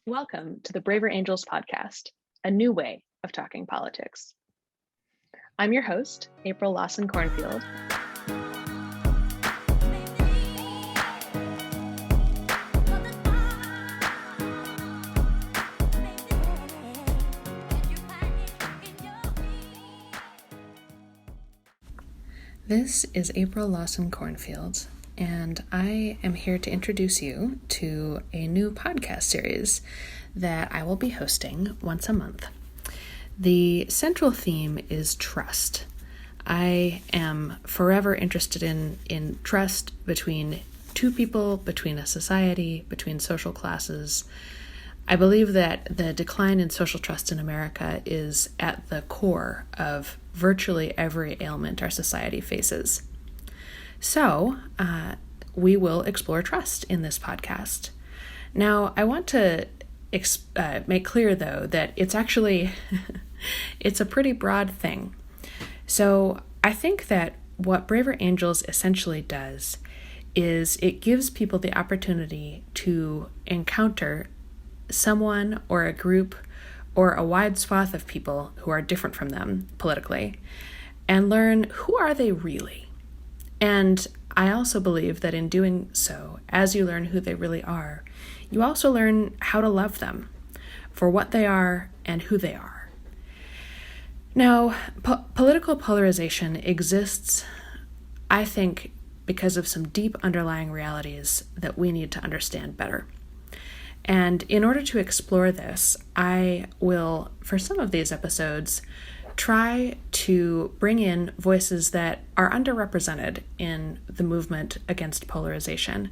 Welcome to the Braver Angels podcast, a new way of talking politics. I'm your host, April Lawson Cornfield. This is April Lawson Cornfield, and I am here to introduce you to a new podcast series that I will be hosting once a month. The central theme is trust. I am forever interested in trust between two people, between a society, between social classes. I believe that the decline in social trust in America is at the core of virtually every ailment our society faces. So, we will explore trust in this podcast. Now, I want to make clear, though, that it's actually, it's a pretty broad thing. So, I think that what Braver Angels essentially does is it gives people the opportunity to encounter someone or a group or a wide swath of people who are different from them politically and learn who are they really. And I also believe that in doing so, as you learn who they really are, you also learn how to love them for what they are and who they are. Now, political polarization exists, I think, because of some deep underlying realities that we need to understand better. And in order to explore this, I will, for some of these episodes, try to bring in voices that are underrepresented in the movement against polarization,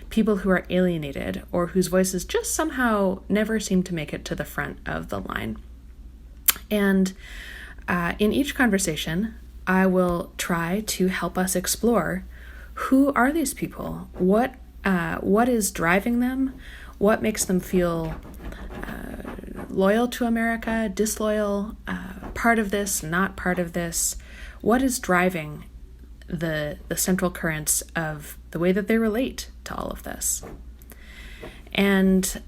people who are alienated or whose voices just somehow never seem to make it to the front of the line. And in each conversation, I will try to help us explore who are these people, what is driving them, what makes them feel loyal to America, disloyal, part of this, not part of this? What is driving the central currents of the way that they relate to all of this? And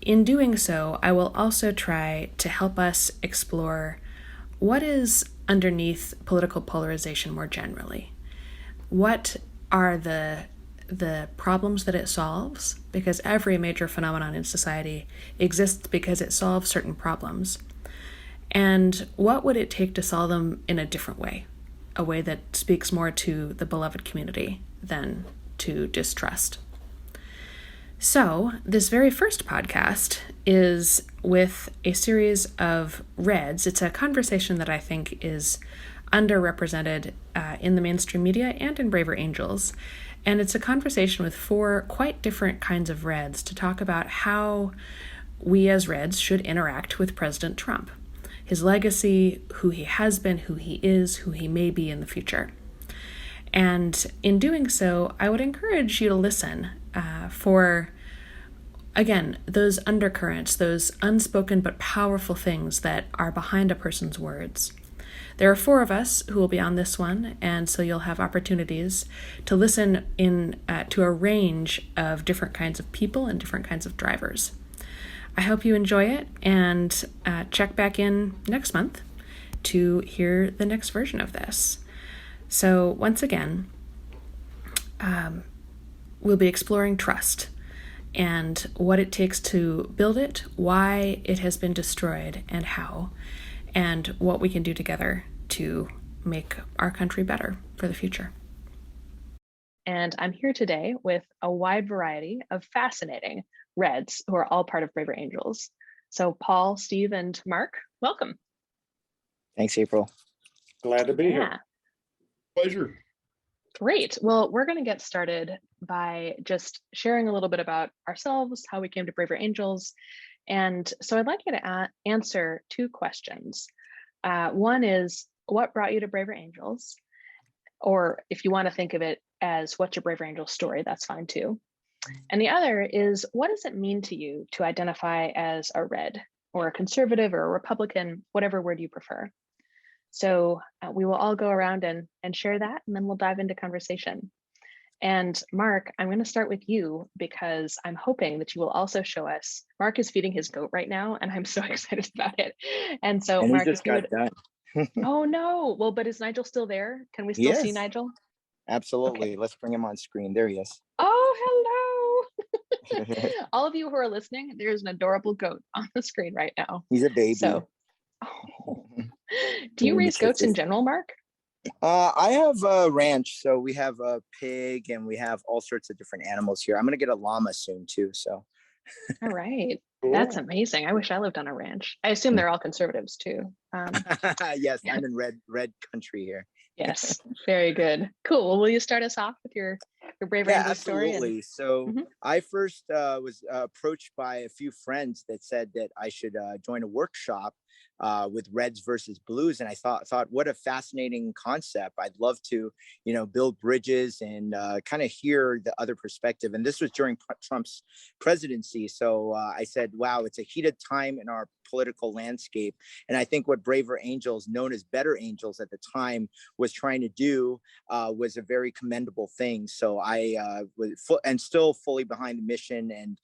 in doing so, I will also try to help us explore what is underneath political polarization more generally. What are the problems that it solves, because every major phenomenon in society exists because it solves certain problems. And what would it take to solve them in a different way, a way that speaks more to the beloved community than to distrust? So this very first podcast is with a series of Reds. It's a conversation that I think is underrepresented in the mainstream media and in Braver Angels. And it's a conversation with four quite different kinds of Reds to talk about how we as Reds should interact with President Trump, his legacy, who he has been, who he is, who he may be in the future. And in doing so, I would encourage you to listen for, again, those undercurrents, those unspoken but powerful things that are behind a person's words. There are four of us who will be on this one, and so you'll have opportunities to listen to a range of different kinds of people and different kinds of drivers. I hope you enjoy it, and check back in next month to hear the next version of this. So once again, we'll be exploring trust and what it takes to build it, why it has been destroyed, and how, and what we can do together to make our country better for the future. And I'm here today with a wide variety of fascinating Reds who are all part of Braver Angels. So Paul, Steve, and Mark, welcome. Thanks, April. Glad to be here. Pleasure. Great. Well, we're going to get started by just sharing a little bit about ourselves, how we came to Braver Angels. And so I'd like you to answer two questions. One is, what brought you to Braver Angels? Or if you want to think of it as what's your Braver Angels story, that's fine too. And the other is, what does it mean to you to identify as a Red or a conservative or a Republican, whatever word you prefer? So we will all go around and share that, and then we'll dive into conversation. And Marc, I'm going to start with you because I'm hoping that you will also show us. Marc is feeding his goat right now, and I'm so excited about it. And so, And he Marc, if just you got would. done. Oh no! Well, but is Nigel still there? Can we still see Yes, Nigel? absolutely. Okay. Let's bring him on screen. There he is. Oh, hello! All of you who are listening, there's an adorable goat on the screen right now. He's a baby. So, oh. Do you raise goats in general, Marc? I have a ranch, so we have a pig and we have all sorts of different animals here. I'm gonna get a llama soon too. So. All right. Cool. That's amazing. I wish I lived on a ranch. I assume they're all conservatives too. Yes, I'm in red country here. Yes, very good. Cool. Well, will you start us off with your Braver Yeah, Angels story? absolutely. So Mhm. I first was approached by a few friends that said that I should join a workshop with Reds versus Blues, and I thought what a fascinating concept. I'd love to, build bridges and kind of hear the other perspective. And this was during Trump's presidency, so I said, "Wow, it's a heated time in our political landscape." And I think what Braver Angels, known as Better Angels at the time, was trying to do was a very commendable thing. So I was and still fully behind the mission, and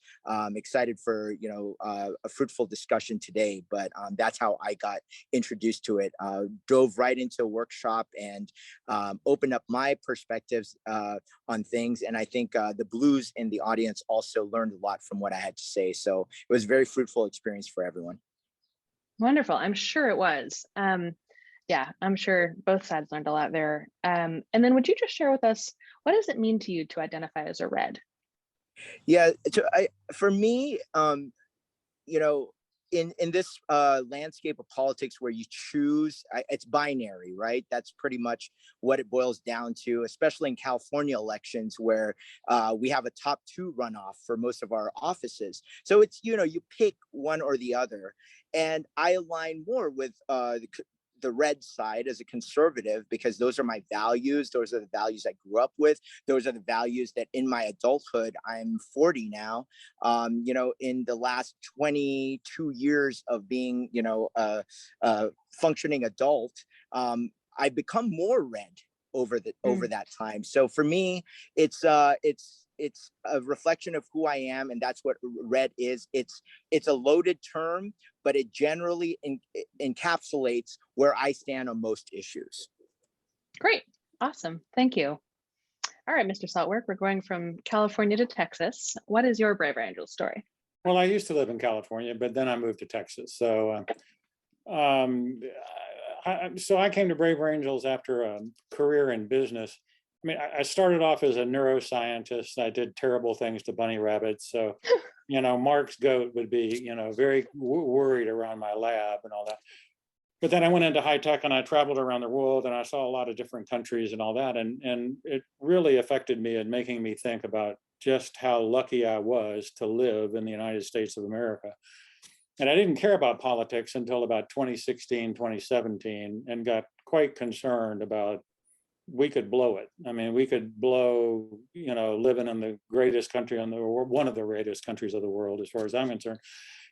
excited for a fruitful discussion today. But that's how I got introduced to it. Dove right into a workshop and opened up my perspectives on things. And I think the Blues in the audience also learned a lot from what I had to say. So it was a very fruitful experience for everyone. Wonderful. I'm sure it was. Yeah, I'm sure both sides learned a lot there. And then would you just share with us, what does it mean to you to identify as a Red? Yeah, for me, in this landscape of politics where you choose, it's binary, right? That's pretty much what it boils down to, especially in California elections where we have a top two runoff for most of our offices. So it's, you pick one or the other. And I align more with the red side as a conservative, because those are my values. Those are the values I grew up with. Those are the values that in my adulthood, I'm 40 now, in the last 22 years of being, a functioning adult, I become more red over that time. So for me, it's a reflection of who I am, and that's what red is. It's a loaded term, but it generally encapsulates where I stand on most issues. Great. Awesome. Thank you. All right, Mr. Saltwick, we're going from California to Texas. What is your Braver Angels story? Well, I used to live in California, but then I moved to Texas. So I came to Braver Angels after a career in business. I mean, I started off as a neuroscientist. I did terrible things to bunny rabbits. So, Marc's goat would be, very worried around my lab and all that. But then I went into high tech and I traveled around the world and I saw a lot of different countries and all that. And it really affected me and making me think about just how lucky I was to live in the United States of America. And I didn't care about politics until about 2016, 2017, and got quite concerned about we could blow it. I mean, we could blow, living in the greatest country in the world, one of the greatest countries of the world, as far as I'm concerned.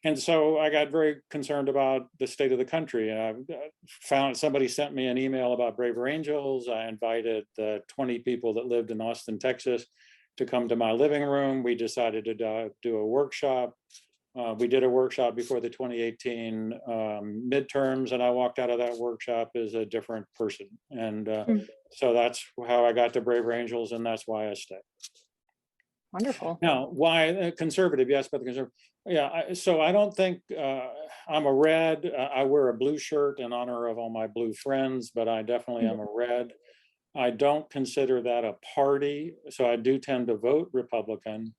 And so I got very concerned about the state of the country. And I found somebody sent me an email about Braver Angels. I invited the 20 people that lived in Austin, Texas, to come to my living room. We decided to do a workshop. We did a workshop before the 2018 midterms, and I walked out of that workshop as a different person. And so that's how I got to Braver Angels, and that's why I stay. Wonderful. Now, why conservative? Yes, but the conservative. Yeah, so I don't think I'm a red. I wear a blue shirt in honor of all my blue friends, but I definitely am a red. I don't consider that a party, so I do tend to vote Republican.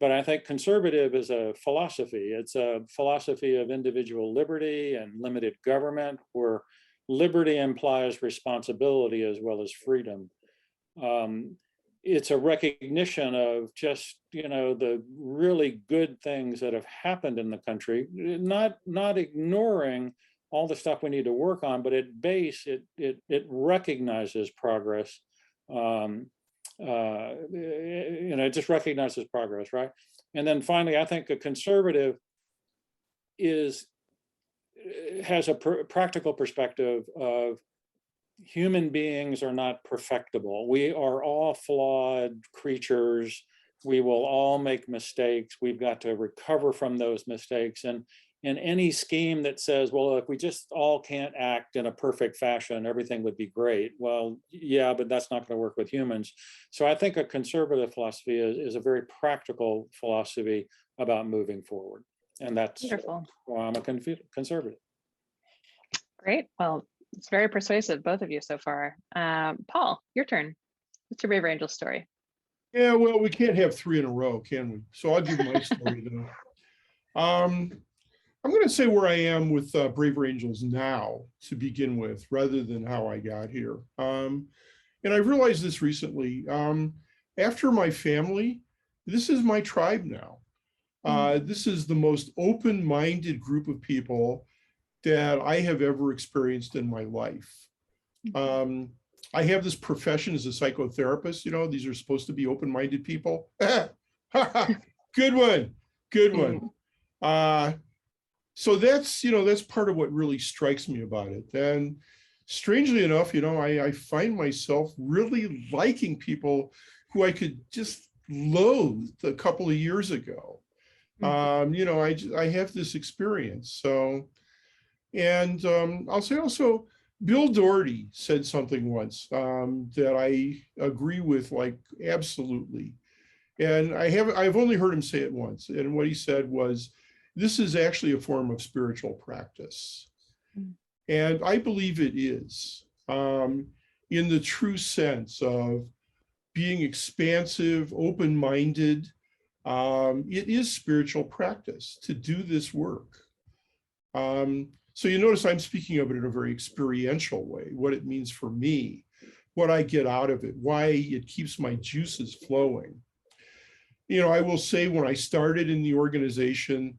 But I think conservative is a philosophy. It's a philosophy of individual liberty and limited government, where liberty implies responsibility as well as freedom. It's a recognition of just, the really good things that have happened in the country, not ignoring all the stuff we need to work on, but at base, it recognizes progress. It just recognizes progress, right? And then finally, I think a conservative has a practical perspective of human beings are not perfectible. We are all flawed creatures. We will all make mistakes. We've got to recover from those mistakes. And any scheme that says, well, if we just all can't act in a perfect fashion, everything would be great. Well, yeah, but that's not going to work with humans. So I think a conservative philosophy is a very practical philosophy about moving forward. And that's Wonderful. why I'm a conservative. Great. Well, it's very persuasive, both of you so far. Paul, your turn. What's your Braver Angel story? Yeah, well, we can't have three in a row, can we? So I'll give my story though. I'm going to say where I am with Braver Angels now to begin with, rather than how I got here. And I realized this recently. After my family, this is my tribe now. This is the most open-minded group of people that I have ever experienced in my life. I have this profession as a psychotherapist. You know, these are supposed to be open-minded people. Good one, good one. So that's, you know, that's part of what really strikes me about it. And strangely enough, you know, I find myself really liking people who I could just loathe a couple of years ago. You know, I have this experience. So, and I'll say also, Bill Doherty said something once that I agree with, like, absolutely. And I've only heard him say it once. And what he said was, this is actually a form of spiritual practice. And I believe it is, in the true sense of being expansive, open-minded. It is spiritual practice to do this work. So you notice I'm speaking of it in a very experiential way, what it means for me, what I get out of it, why it keeps my juices flowing. You know, I will say when I started in the organization,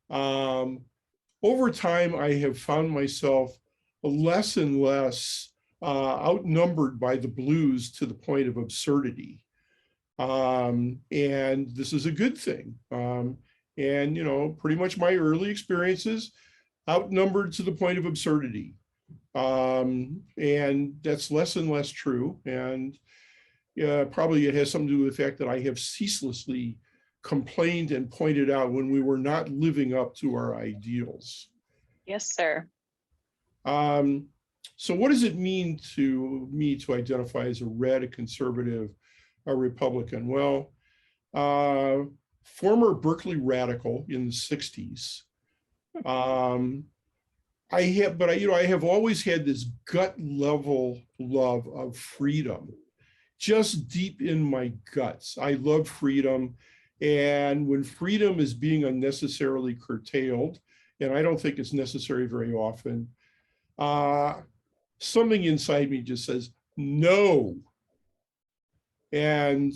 over time, I have found myself less and less outnumbered by the blues to the point of absurdity. And this is a good thing. And, you know, pretty much my early experiences outnumbered to the point of absurdity. And that's less and less true. And probably it has something to do with the fact that I have ceaselessly complained and pointed out when we were not living up to our ideals. Yes, sir. So what does it mean to me to identify as a red, a conservative, a Republican? Well, former Berkeley radical in the 60s. I have always had this gut level love of freedom, just deep in my guts. I love freedom. And when freedom is being unnecessarily curtailed, and I don't think it's necessary very often, something inside me just says, no. And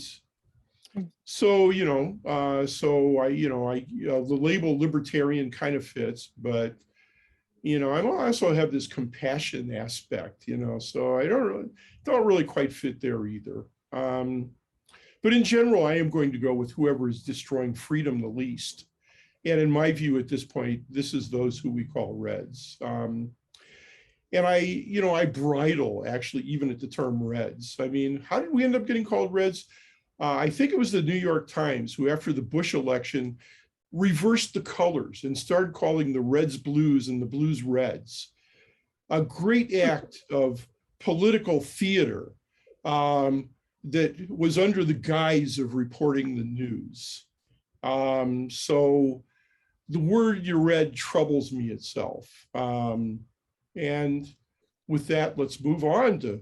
so, you know, the label libertarian kind of fits, but, you know, I also have this compassion aspect, you know, so I don't really quite fit there either. But in general, I am going to go with whoever is destroying freedom the least. And in my view, at this point, this is those who we call Reds. And I bridle actually even at the term Reds. I mean, how did we end up getting called Reds? I think it was the New York Times who, after the Bush election, reversed the colors and started calling the Reds blues and the blues Reds. A great act of political theater that was under the guise of reporting the news. So the word you read troubles me itself. And with that, let's move on to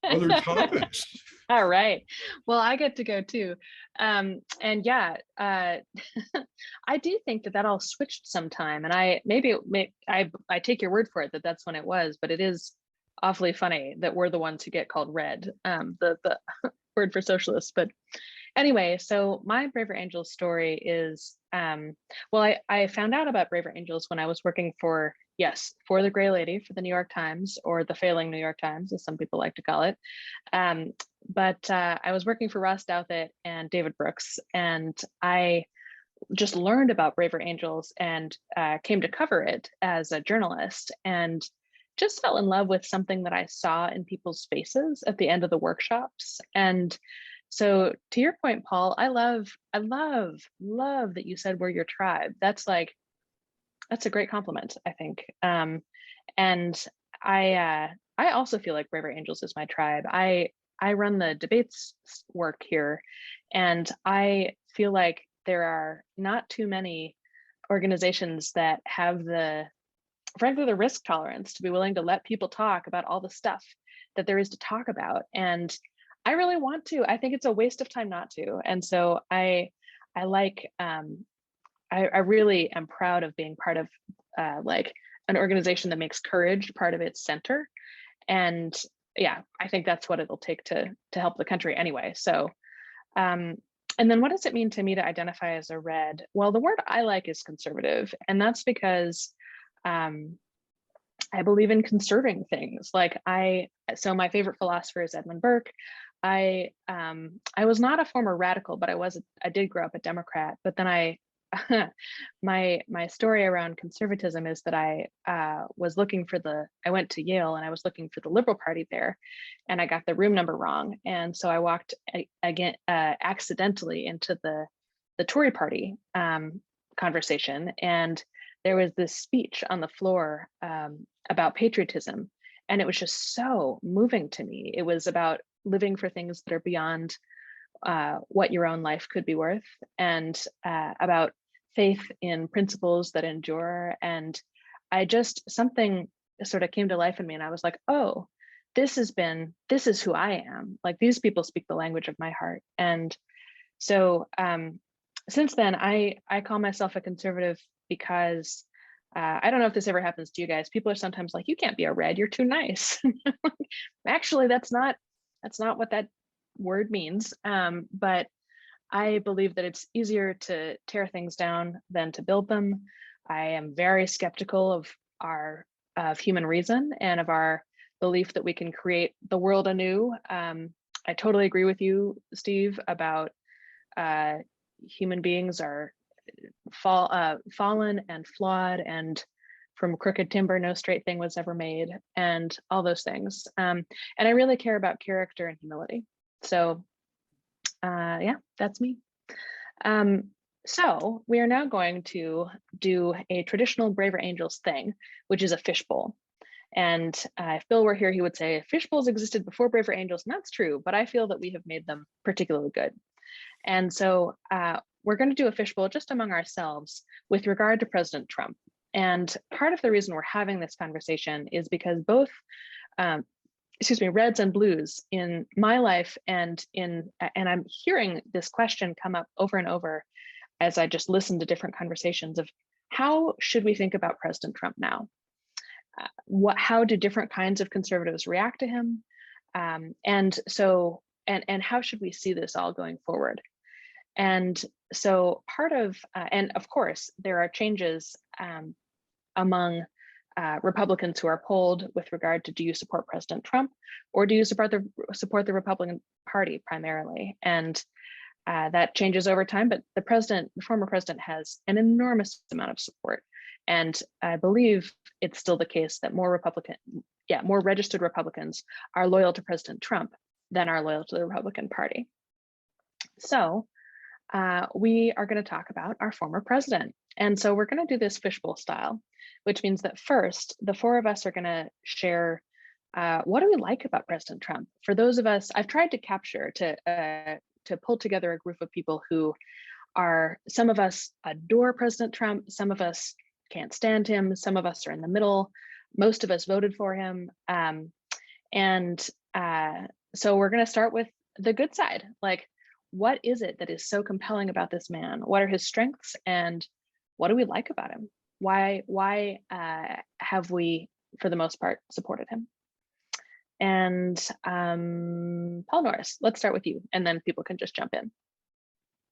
other topics. All right. Well, I get to go too. And yeah, I do think that all switched sometime. And I take your word for it that that's when it was, but it is awfully funny that we're the ones who get called red, the word for socialists. But anyway, so my Braver Angels story is, well, I found out about Braver Angels when I was working for the Gray Lady for the New York Times, or the failing New York Times, as some people like to call it. But I was working for Ross Douthat and David Brooks, and I just learned about Braver Angels and came to cover it as a journalist. And just fell in love with something that I saw in people's faces at the end of the workshops. And so to your point, Paul, I love that you said we're your tribe. That's a great compliment, I think. And I also feel like Braver Angels is my tribe. I run the debates work here, and I feel like there are not too many organizations that have frankly, the risk tolerance to be willing to let people talk about all the stuff that there is to talk about. And I really want to. I think it's a waste of time not to. And so I really am proud of being part of like an organization that makes courage part of its center. And yeah, I think that's what it'll take to help the country anyway. So, and then what does it mean to me to identify as a red? Well, the word I like is conservative, and that's because I believe in conserving things. So my favorite philosopher is Edmund Burke. I was not a former radical, but I did grow up a Democrat. But then my story around conservatism is that I went to Yale and I was looking for the Liberal Party there, and I got the room number wrong. And so I walked again accidentally into the Tory Party conversation, and there was this speech on the floor about patriotism, and it was just so moving to me. It was about living for things that are beyond what your own life could be worth, and about faith in principles that endure. And something sort of came to life in me, and I was like, oh, this is who I am. Like, these people speak the language of my heart. And so since then, I call myself a conservative because I don't know if this ever happens to you guys. People are sometimes like, you can't be a red, you're too nice. Actually, that's not what that word means. But I believe that it's easier to tear things down than to build them. I am very skeptical of human reason and of our belief that we can create the world anew. I totally agree with you, Steve, about human beings are fallen and flawed, and from crooked timber no straight thing was ever made, and all those things. And I really care about character and humility. So yeah, that's me. So we are now going to do a traditional Braver Angels thing, which is a fishbowl. And if Bill were here, he would say fishbowls existed before Braver Angels, and that's true, but I feel that we have made them particularly good. And so we're going to do a fishbowl just among ourselves with regard to President Trump. And part of the reason we're having this conversation is because both, reds and blues in my life and I'm hearing this question come up over and over as I just listen to different conversations of how should we think about President Trump now? How do different kinds of conservatives react to him? And how should we see this all going forward? And so part of, and of course, there are changes among Republicans who are polled with regard to, do you support President Trump or do you support the Republican Party primarily? And that changes over time, but the former president has an enormous amount of support. And I believe it's still the case that more registered Republicans are loyal to President Trump than are loyal to the Republican Party. So we are going to talk about our former president. And so we're going to do this fishbowl style, which means that first, the four of us are going to share what do we like about President Trump? For those of us, I've tried to capture, to pull together a group of people who some of us adore President Trump, some of us can't stand him, some of us are in the middle, most of us voted for him. So we're going to start with the good side. Like, what is it that is so compelling about this man? What are his strengths, and what do we like about him? Why have we, for the most part, supported him? And Paul Norris, let's start with you, and then people can just jump in.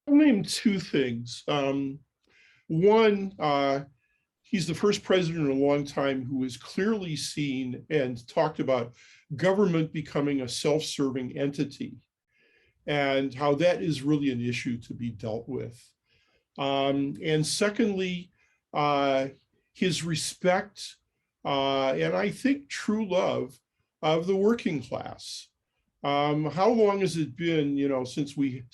I'll name two things. One, he's the first president in a long time who has clearly seen and talked about government becoming a self-serving entity, and how that is really an issue to be dealt with. And secondly, his respect and I think true love of the working class. How long has it been, since we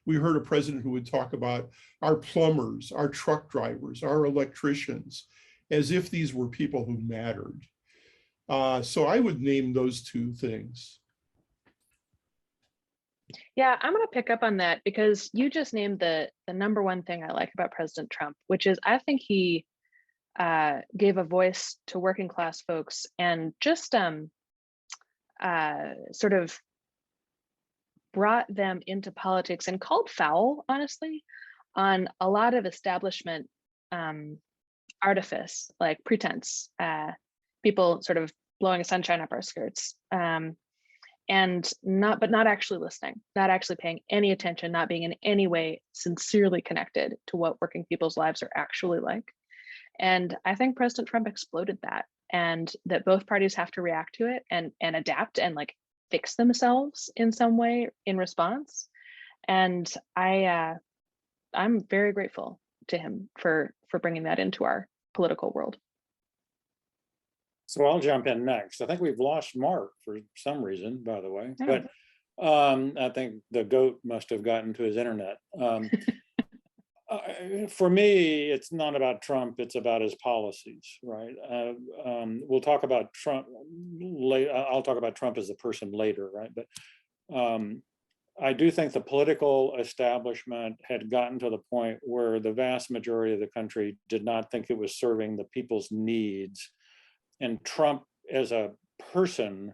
heard a president who would talk about our plumbers, our truck drivers, our electricians, as if these were people who mattered. So I would name those two things. Yeah, I'm going to pick up on that because you just named the number one thing I like about President Trump, which is I think he gave a voice to working class folks and just sort of brought them into politics and called foul, honestly, on a lot of establishment artifice, like pretense, people sort of blowing sunshine up our skirts, and not actually listening, not actually paying any attention, not being in any way sincerely connected to what working people's lives are actually like. And I think President Trump exploded that, and that both parties have to react to it and adapt and like fix themselves in some way in response. And I'm very grateful to him for bringing that into our political world. So I'll jump in next. I think we've lost Mark for some reason, by the way, Oh. but I think the goat must have gotten to his internet. For me, it's not about Trump, it's about his policies, right? We'll talk about Trump later. I'll talk about Trump as a person later, right? But I do think the political establishment had gotten to the point where the vast majority of the country did not think it was serving the people's needs. And Trump as a person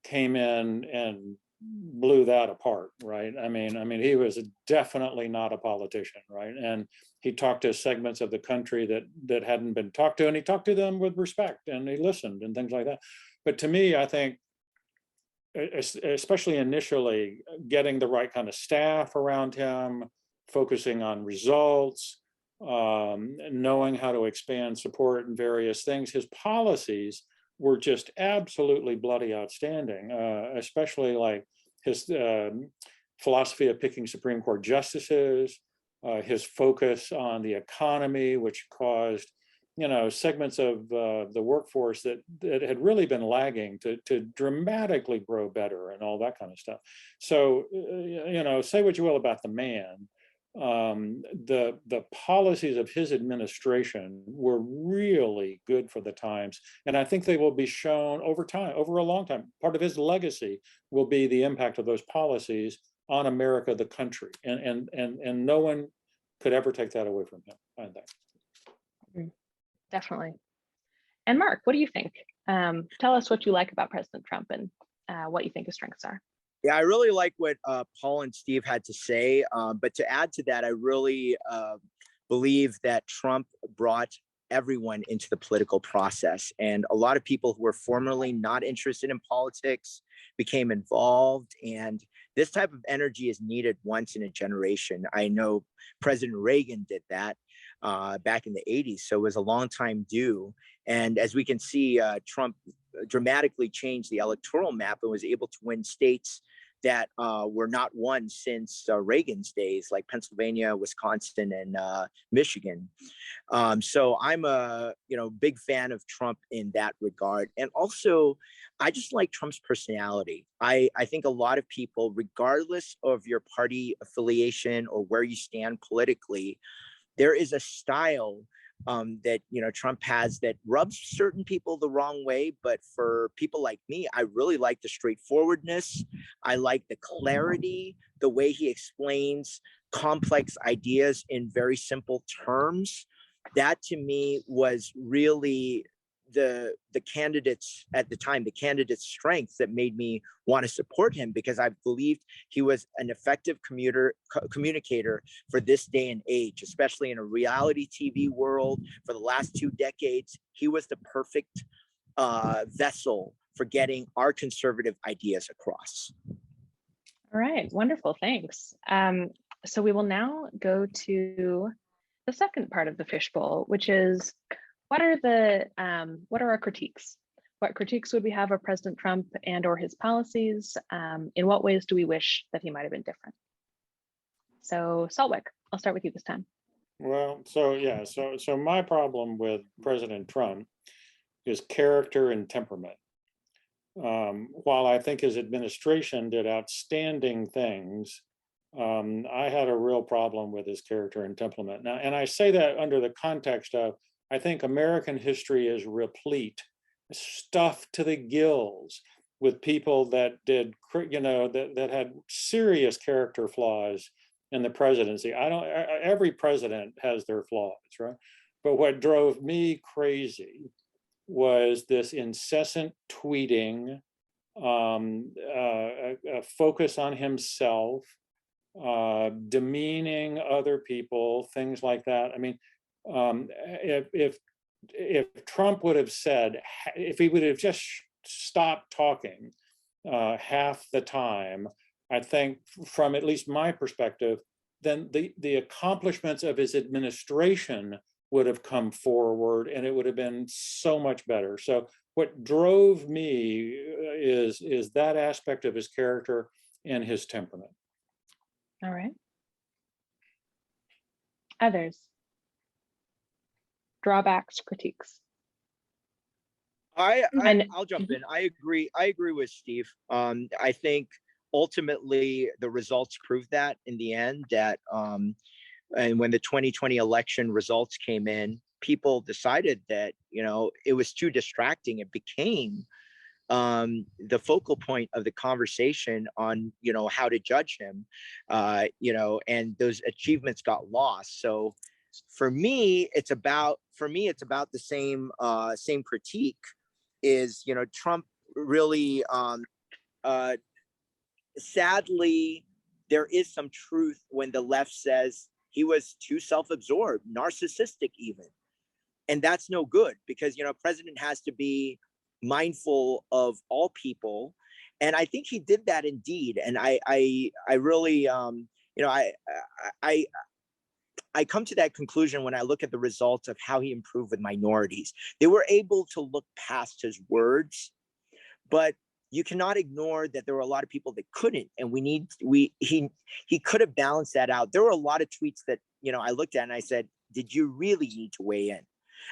came in and blew that apart, right? I mean, he was definitely not a politician, right? And he talked to segments of the country that hadn't been talked to, and he talked to them with respect, and he listened and things like that. But to me, I think, especially initially, getting the right kind of staff around him, focusing on results, knowing how to expand support and various things, his policies were just absolutely bloody outstanding, especially like his philosophy of picking Supreme Court justices, his focus on the economy, which caused, segments of the workforce that had really been lagging to dramatically grow better and all that kind of stuff. So, say what you will about the man, the policies of his administration were really good for the times, and I think they will be shown over time, over a long time. Part of his legacy will be the impact of those policies on America, the country, and no one could ever take that away from him, I think. Definitely. And Mark, what do you think? Tell us what you like about President Trump and what you think his strengths are. Yeah, I really like what Paul and Steve had to say. But to add to that, I really believe that Trump brought everyone into the political process. And a lot of people who were formerly not interested in politics became involved. And this type of energy is needed once in a generation. I know President Reagan did that back in the 80s. So it was a long time due. And as we can see, Trump dramatically changed the electoral map and was able to win states that were not won since Reagan's days, like Pennsylvania, Wisconsin, and Michigan. So I'm a big fan of Trump in that regard. And also, I just like Trump's personality. I think a lot of people, regardless of your party affiliation or where you stand politically, there is a style that Trump has that rubs certain people the wrong way. But for people like me, I really like the straightforwardness. I like the clarity, the way he explains complex ideas in very simple terms. That to me was really the candidates at the time, the candidate's strength that made me want to support him, because I believed he was an effective communicator for this day and age, especially in a reality TV world. For the last 2 decades, he was the perfect vessel for getting our conservative ideas across. All right, wonderful, thanks. So we will now go to the second part of the fishbowl, which is what are our critiques? What critiques would we have of President Trump and or his policies? In what ways do we wish that he might have been different? So Saltwick, I'll start with you this time. Well, so my problem with President Trump is character and temperament. While I think his administration did outstanding things, I had a real problem with his character and temperament. Now, and I say that under the context of, I think American history is replete, stuffed to the gills with people that did, that had serious character flaws in the presidency. Every president has their flaws, right? But what drove me crazy was this incessant tweeting, a focus on himself, demeaning other people, things like that. I mean, if Trump would have said, if he would have just stopped talking half the time, I think from at least my perspective, then the accomplishments of his administration would have come forward and it would have been so much better. So what drove me is that aspect of his character and his temperament. All right. Others? Drawbacks, critiques. I'll jump in. I agree with Steve. I think ultimately the results proved that in the end, that and when the 2020 election results came in, people decided that, it was too distracting. It became the focal point of the conversation on, how to judge him, and those achievements got lost. So for me, it's about the same critique is, Trump really, sadly, there is some truth when the left says he was too self-absorbed, narcissistic even. And that's no good because, a president has to be mindful of all people. And I think he did that indeed. And I really, I come to that conclusion when I look at the results of how he improved with minorities. They were able to look past his words, but you cannot ignore that there were a lot of people that couldn't, and he could have balanced that out. There were a lot of tweets that, I looked at and I said, did you really need to weigh in?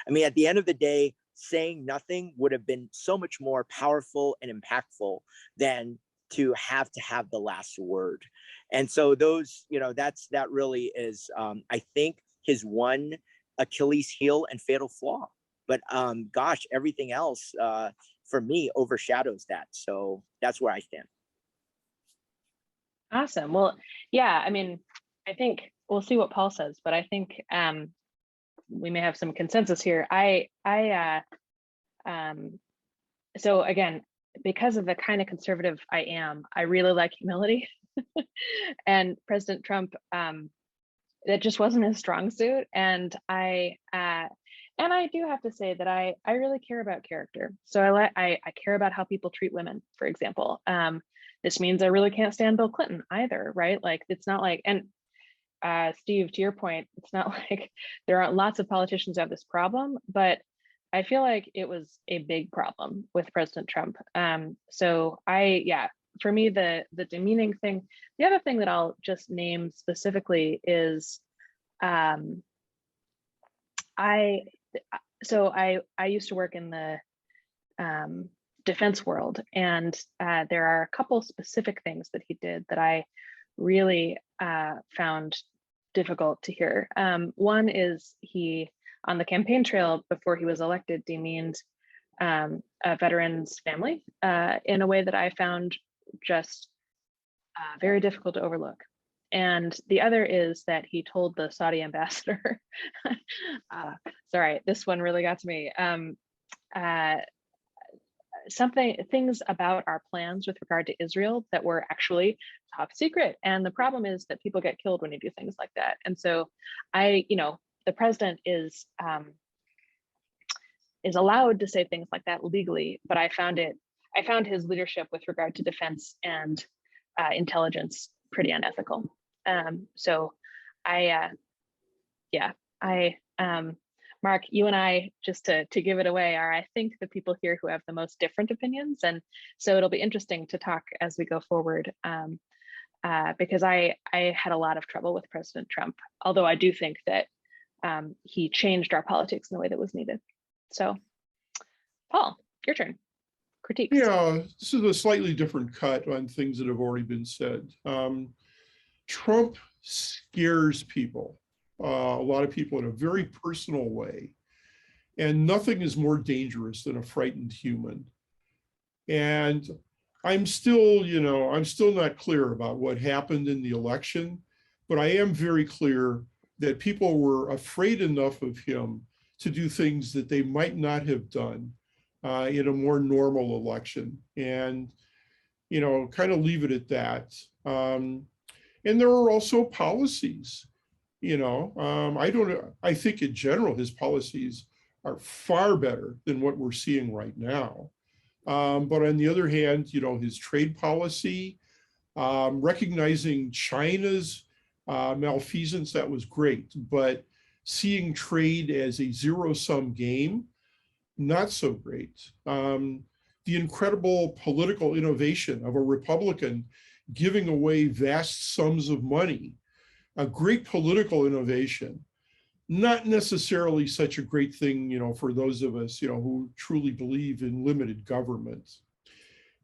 I mean, at the end of the day, saying nothing would have been so much more powerful and impactful than to have the last word. And so those, that really is, I think, his one Achilles heel and fatal flaw. But gosh, everything else for me overshadows that. So that's where I stand. Awesome. Well, yeah, I mean, I think we'll see what Paul says, but I think we may have some consensus here. So again, because of the kind of conservative I am, I really like humility. And President Trump, that just wasn't his strong suit. And I do have to say that I really care about character. So I care about how people treat women, for example. This means I really can't stand Bill Clinton either, right? Like, it's not like, and Steve, to your point, it's not like there aren't lots of politicians who have this problem, but I feel like it was a big problem with President Trump. So for me, the demeaning thing, the other thing that I'll just name specifically is, I used to work in the defense world, and there are a couple specific things that he did that I really found difficult to hear. One is he, on the campaign trail before he was elected, demeaned a veteran's family in a way that I found just very difficult to overlook. And the other is that he told the Saudi ambassador, sorry, this one really got to me, things about our plans with regard to Israel that were actually top secret. And the problem is that people get killed when you do things like that. And so the president is allowed to say things like that legally, but I found his leadership with regard to defense and intelligence pretty unethical. Mark, you and I, just to give it away, are, I think, the people here who have the most different opinions. And so it'll be interesting to talk as we go forward, because I had a lot of trouble with President Trump, although I do think that he changed our politics in the way that was needed. So Paul, your turn. Critiques. Yeah, this is a slightly different cut on things that have already been said. Trump scares people, a lot of people in a very personal way. And nothing is more dangerous than a frightened human. And I'm still not clear about what happened in the election, but I am very clear that people were afraid enough of him to do things that they might not have done in a more normal election. And, kind of leave it at that. And there are also policies, I think in general, his policies are far better than what we're seeing right now. But on the other hand, his trade policy, recognizing China's malfeasance, that was great. But seeing trade as a zero-sum game, not so great. The incredible political innovation of a Republican giving away vast sums of money, a great political innovation. Not necessarily such a great thing, for those of us, who truly believe in limited government.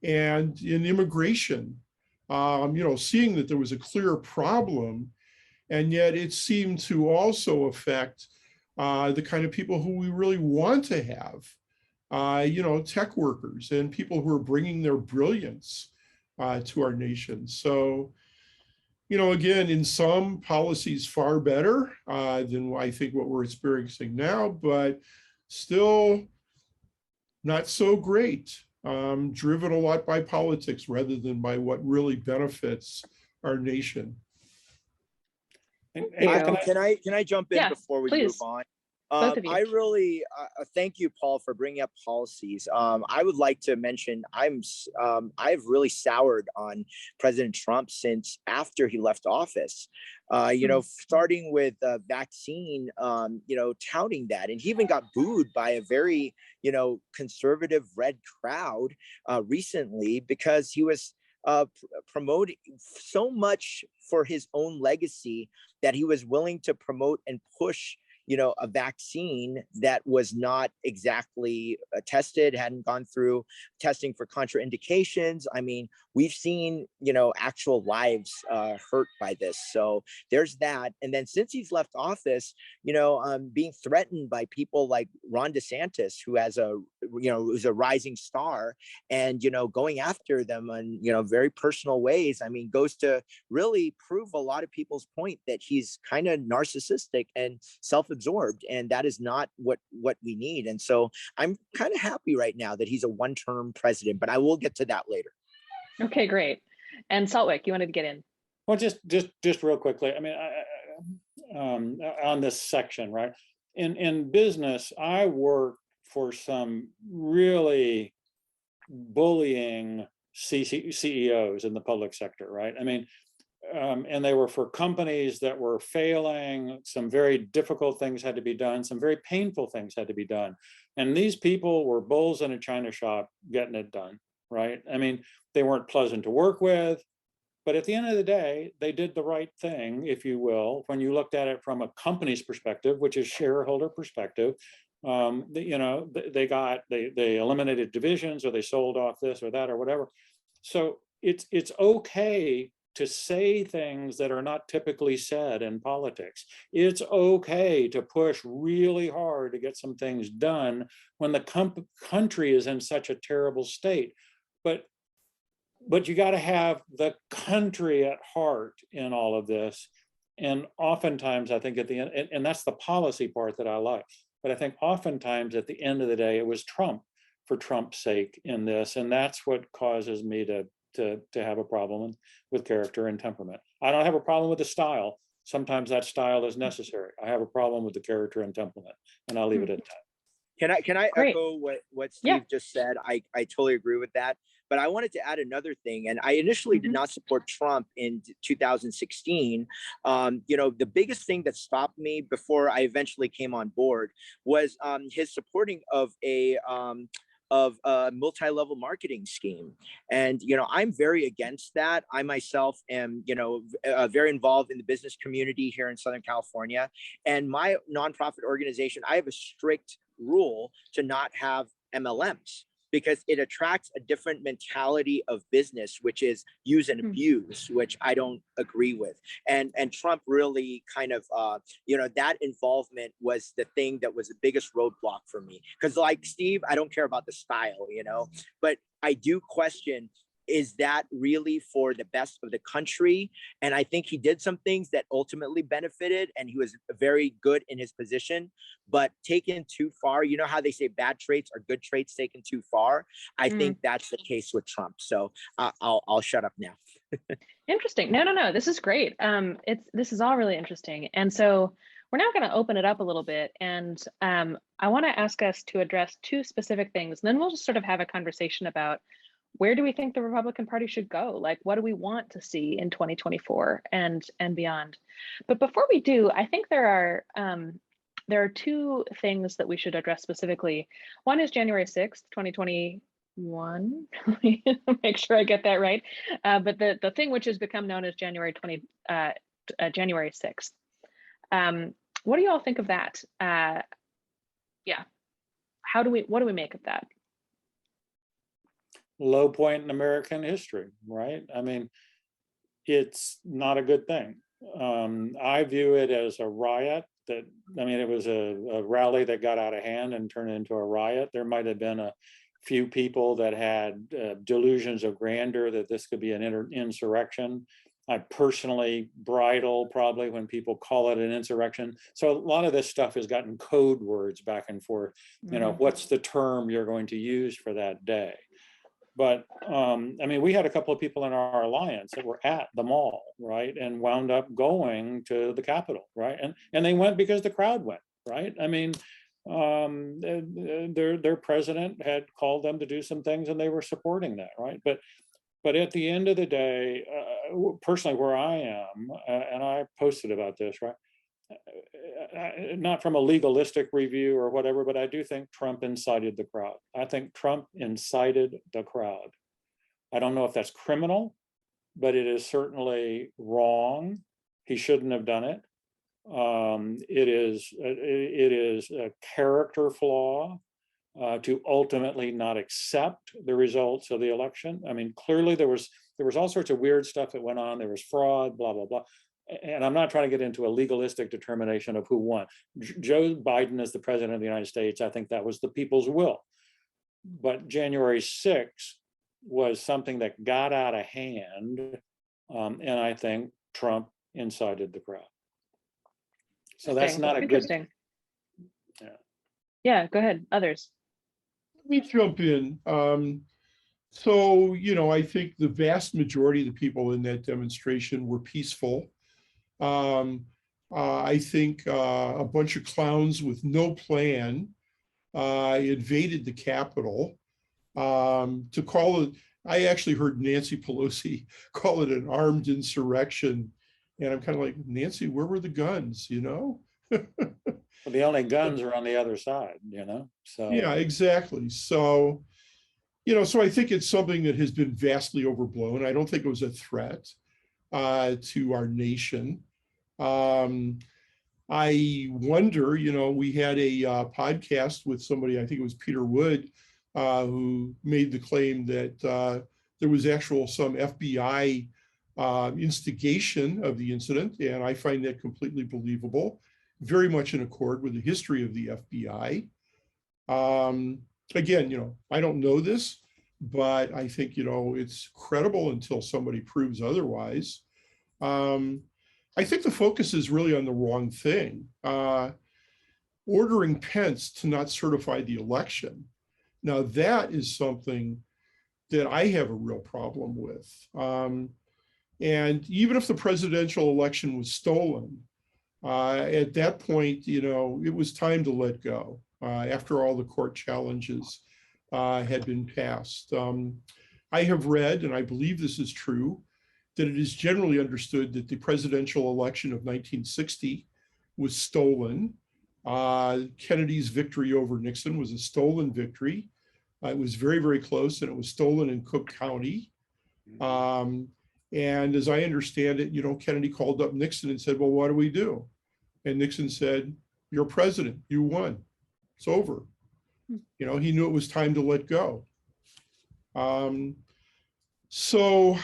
And in immigration, seeing that there was a clear problem, and yet it seemed to also affect the kind of people who we really want to have, tech workers and people who are bringing their brilliance to our nation. So, again, in some policies far better than I think what we're experiencing now, but still not so great. Driven a lot by politics rather than by what really benefits our nation. Can I jump in before we move on? I really thank you, Paul, for bringing up policies. I would like to mention I've really soured on President Trump since after he left office. Starting with vaccine, touting that, and he even got booed by a very conservative red crowd recently because he was promoting so much for his own legacy that he was willing to promote and push a vaccine that was not exactly tested, hadn't gone through testing for contraindications. I mean, we've seen, actual lives hurt by this. So there's that. And then since he's left office, being threatened by people like Ron DeSantis, who has who's a rising star, and, going after them in, very personal ways, I mean, goes to really prove a lot of people's point that he's kind of narcissistic and self-absorbed, and that is not what we need. And so I'm kind of happy right now that he's a one-term president, but I will get to that later. Okay, great. And Saltwick, you wanted to get in. Well, just real quickly. I mean, on this section, right? In business, I work for some really bullying CEOs in the public sector, right? I mean, and they were for companies that were failing. Some very difficult things had to be done. Some very painful things had to be done. And these people were bulls in a china shop getting it done, right? I mean, they weren't pleasant to work with, but at the end of the day, they did the right thing, if you will, when you looked at it from a company's perspective, which is shareholder perspective. They eliminated divisions, or they sold off this or that or whatever. So it's okay to say things that are not typically said in politics. It's okay to push really hard to get some things done when the country is in such a terrible state. But you got to have the country at heart in all of this. And oftentimes, I think at the end, and that's the policy part that I like, but I think oftentimes at the end of the day, it was Trump for Trump's sake in this. And that's what causes me to have a problem with character and temperament. I don't have a problem with the style. Sometimes that style is necessary. I have a problem with the character and temperament, and I'll leave it at that. Can I echo what Steve just said? I totally agree with that. But I wanted to add another thing. And I initially did not support Trump in 2016. The biggest thing that stopped me before I eventually came on board was his supporting of a multi-level marketing scheme. And, I'm very against that. I myself am, very involved in the business community here in Southern California. And my nonprofit organization, I have a strict rule to not have MLMs, because it attracts a different mentality of business, which is use and abuse, which I don't agree with. And Trump really kind of, that involvement was the thing that was the biggest roadblock for me. Because like Steve, I don't care about the style, but I do question, is that really for the best of the country? And I think he did some things that ultimately benefited, and he was very good in his position, but taken too far, you know how they say bad traits are good traits taken too far? I think that's the case with Trump. So I'll shut up now. Interesting. No. This is great. This is all really interesting. And so we're now going to open it up a little bit. And I want to ask us to address two specific things. And then we'll just sort of have a conversation about, where do we think the Republican Party should go? Like, what do we want to see in 2024 and beyond? But before we do, I think there are two things that we should address specifically. One is January 6th, 2021. Make sure I get that right. But the thing which has become known as January 6th. What do you all think of that? What do we make of that? Low point in American history, right? I mean, it's not a good thing. I view it as a riot. It was a rally that got out of hand and turned into a riot. There might have been a few people that had delusions of grandeur that this could be an insurrection. I personally bridle probably when people call it an insurrection. So a lot of this stuff has gotten code words back and forth. What's the term you're going to use for that day? But we had a couple of people in our alliance that were at the mall, right, and wound up going to the Capitol, right, and they went because the crowd went, right. Their president had called them to do some things, and they were supporting that, right. But at the end of the day, personally, where I am, and I posted about this, right. Not from a legalistic review or whatever, but I do think Trump incited the crowd. I think Trump incited the crowd. I don't know if that's criminal, but it is certainly wrong. He shouldn't have done it. It is a character flaw to ultimately not accept the results of the election. Clearly there was all sorts of weird stuff that went on. There was fraud, blah, blah, blah. And I'm not trying to get into a legalistic determination of who won. Joe Biden is the president of the United States. I think that was the people's will. But January 6th was something that got out of hand. And I think Trump incited the crowd. So that's not a good thing. Yeah, go ahead. Others. Let me jump in. I think the vast majority of the people in that demonstration were peaceful. I think a bunch of clowns with no plan invaded the Capitol to call it. I actually heard Nancy Pelosi call it an armed insurrection, and I'm kind of like, Nancy, where were the guns? Well, the only guns are on the other side, So yeah, exactly. So I think it's something that has been vastly overblown. I don't think it was a threat to our nation. I wonder, we had a podcast with somebody, I think it was Peter Wood, who made the claim that there was some FBI instigation of the incident, and I find that completely believable, very much in accord with the history of the FBI. Again, I don't know this, but I think, it's credible until somebody proves otherwise. I think the focus is really on the wrong thing. Ordering Pence to not certify the election. Now, that is something that I have a real problem with. And even if the presidential election was stolen, at that point, it was time to let go after all the court challenges had been passed. I have read, and I believe this is true, that it is generally understood that the presidential election of 1960 was stolen. Kennedy's victory over Nixon was a stolen victory. It was very, very close, and it was stolen in Cook County. And as I understand it, Kennedy called up Nixon and said, well, what do we do? And Nixon said, you're president, you won, it's over. You know, he knew it was time to let go. So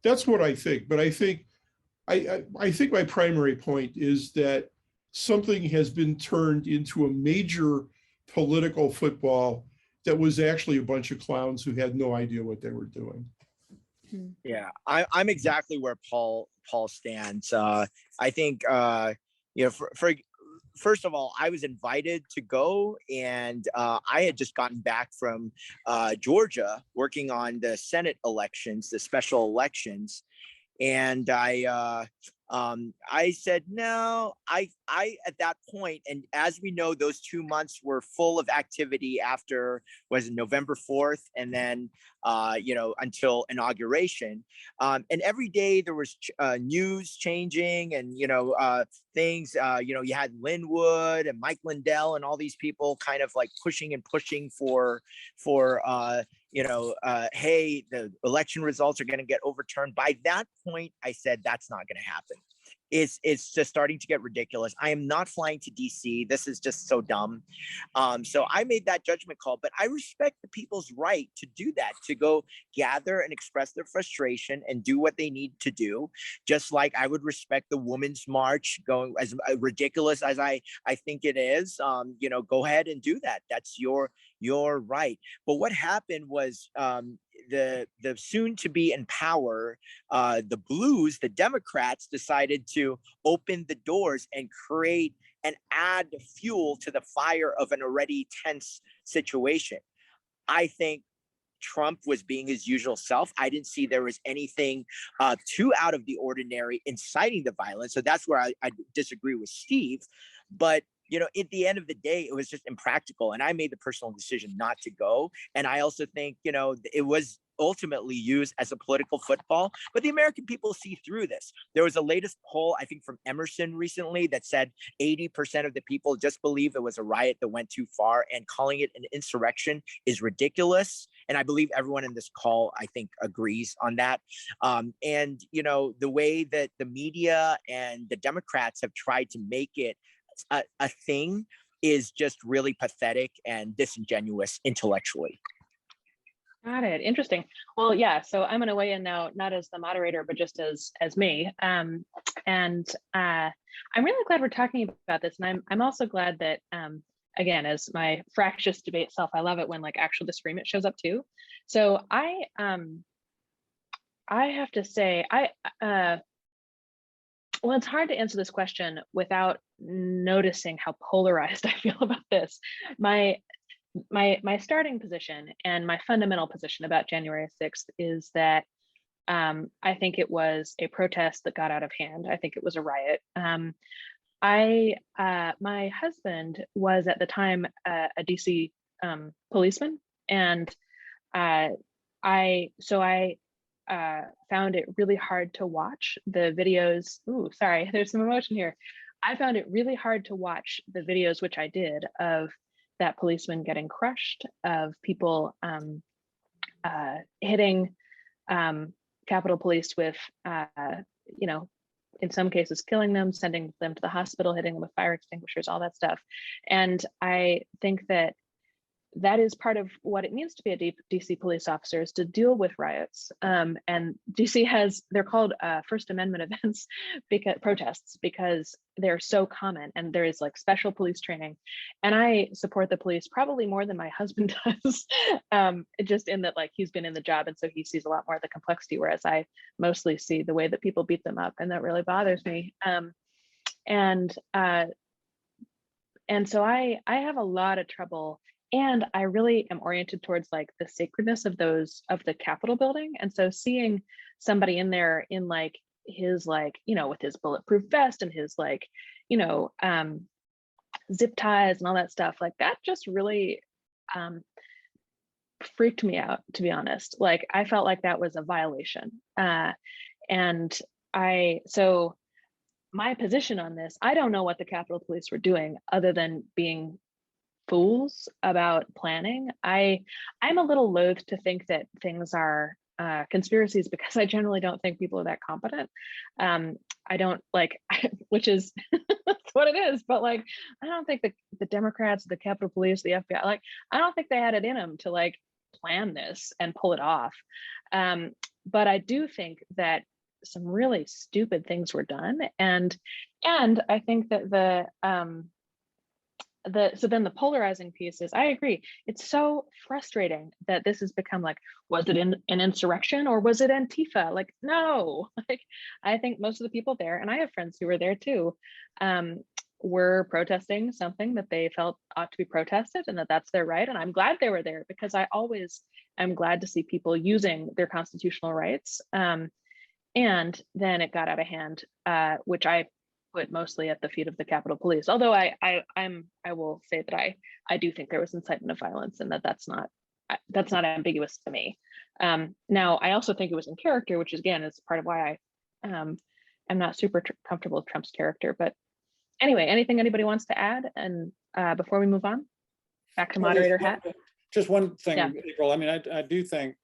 that's what I think. But I think my primary point is that something has been turned into a major political football that was actually a bunch of clowns who had no idea what they were doing. Yeah, I'm exactly where Paul stands. I think you know, first of all, I was invited to go, and I had just gotten back from Georgia working on the Senate elections, the special elections, and I said no. I at that point, and as we know, those 2 months were full of activity after was it November 4th, and then you know, until inauguration, and every day there was news changing, and you know, things. You know, you had Linwood and Mike Lindell and all these people kind of like pushing for you know, hey, the election results are going to get overturned. By that point, I said, that's not going to happen. It's just starting to get ridiculous. I am not flying to DC. This is just so dumb. So I made that judgment call, but I respect the people's right to do that, to go gather and express their frustration and do what they need to do. Just like I would respect the Women's March, going as ridiculous as I think it is. You know, go ahead and do that. That's your right. But what happened was the soon to be in power, the Blues, the Democrats, decided to open the doors and create and add fuel to the fire of an already tense situation. I think Trump was being his usual self. I didn't see there was anything too out of the ordinary inciting the violence. So that's where I disagree with Steve. But you know, at the end of the day, it was just impractical. And I made the personal decision not to go. And I also think, you know, it was ultimately used as a political football, but the American people see through this. There was a latest poll, I think from Emerson recently, that said 80% of the people just believe it was a riot that went too far, and calling it an insurrection is ridiculous. And I believe everyone in this call, I think, agrees on that. And, you know, the way that the media and the Democrats have tried to make it a thing is just really pathetic and disingenuous intellectually. Got it. Interesting. Well, yeah. So I'm going to weigh in now, not as the moderator, but just as me. And I'm really glad we're talking about this, and I'm also glad that again, as my fractious debate self, I love it when like actual disagreement shows up too. So I have to say well, it's hard to answer this question without noticing how polarized I feel about this. My starting position and my fundamental position about January 6th is that I think it was a protest that got out of hand. I think it was a riot. My husband was at the time a DC policeman, and I found it really hard to watch the videos. Ooh, sorry, there's some emotion here. I found it really hard to watch the videos, which I did, of that policeman getting crushed, of people hitting Capitol Police with, you know, in some cases killing them, sending them to the hospital, hitting them with fire extinguishers, all that stuff. And I think that that is part of what it means to be a DC police officer, is to deal with riots. And DC has, they're called First Amendment events, because protests, because they're so common, and there is like special police training. And I support the police probably more than my husband does, just in that like he's been in the job, and so he sees a lot more of the complexity, whereas I mostly see the way that people beat them up, and that really bothers me. And so I have a lot of trouble. And I really am oriented towards like the sacredness of the Capitol building. And so seeing somebody in there in like his, like, you know, with his bulletproof vest and his like, you know, zip ties and all that stuff, like that just really freaked me out, to be honest. Like I felt like that was a violation. So my position on this, I don't know what the Capitol Police were doing other than being fools about planning. I'm a little loath to think that things are conspiracies, because I generally don't think people are that competent. I don't like, which is that's what it is. But like, I don't think the Democrats, the Capitol Police, the FBI, like, I don't think they had it in them to like plan this and pull it off. But I do think that some really stupid things were done, and I think that so then the polarizing piece is, I agree, it's so frustrating that this has become like, was it an insurrection or was it Antifa? Like, no, like, I think most of the people there, and I have friends who were there too, were protesting something that they felt ought to be protested, and that's their right. And I'm glad they were there, because I always am glad to see people using their constitutional rights. And then it got out of hand, which I put mostly at the feet of the Capitol Police. Although I will say that I do think there was incitement of violence, and that's not ambiguous to me. Now, I also think it was in character, which again is part of why I am not super comfortable with Trump's character. But anyway, anything anybody wants to add? And before we move on, back to moderator hat. Just one thing, Yeah. April. I mean, I do think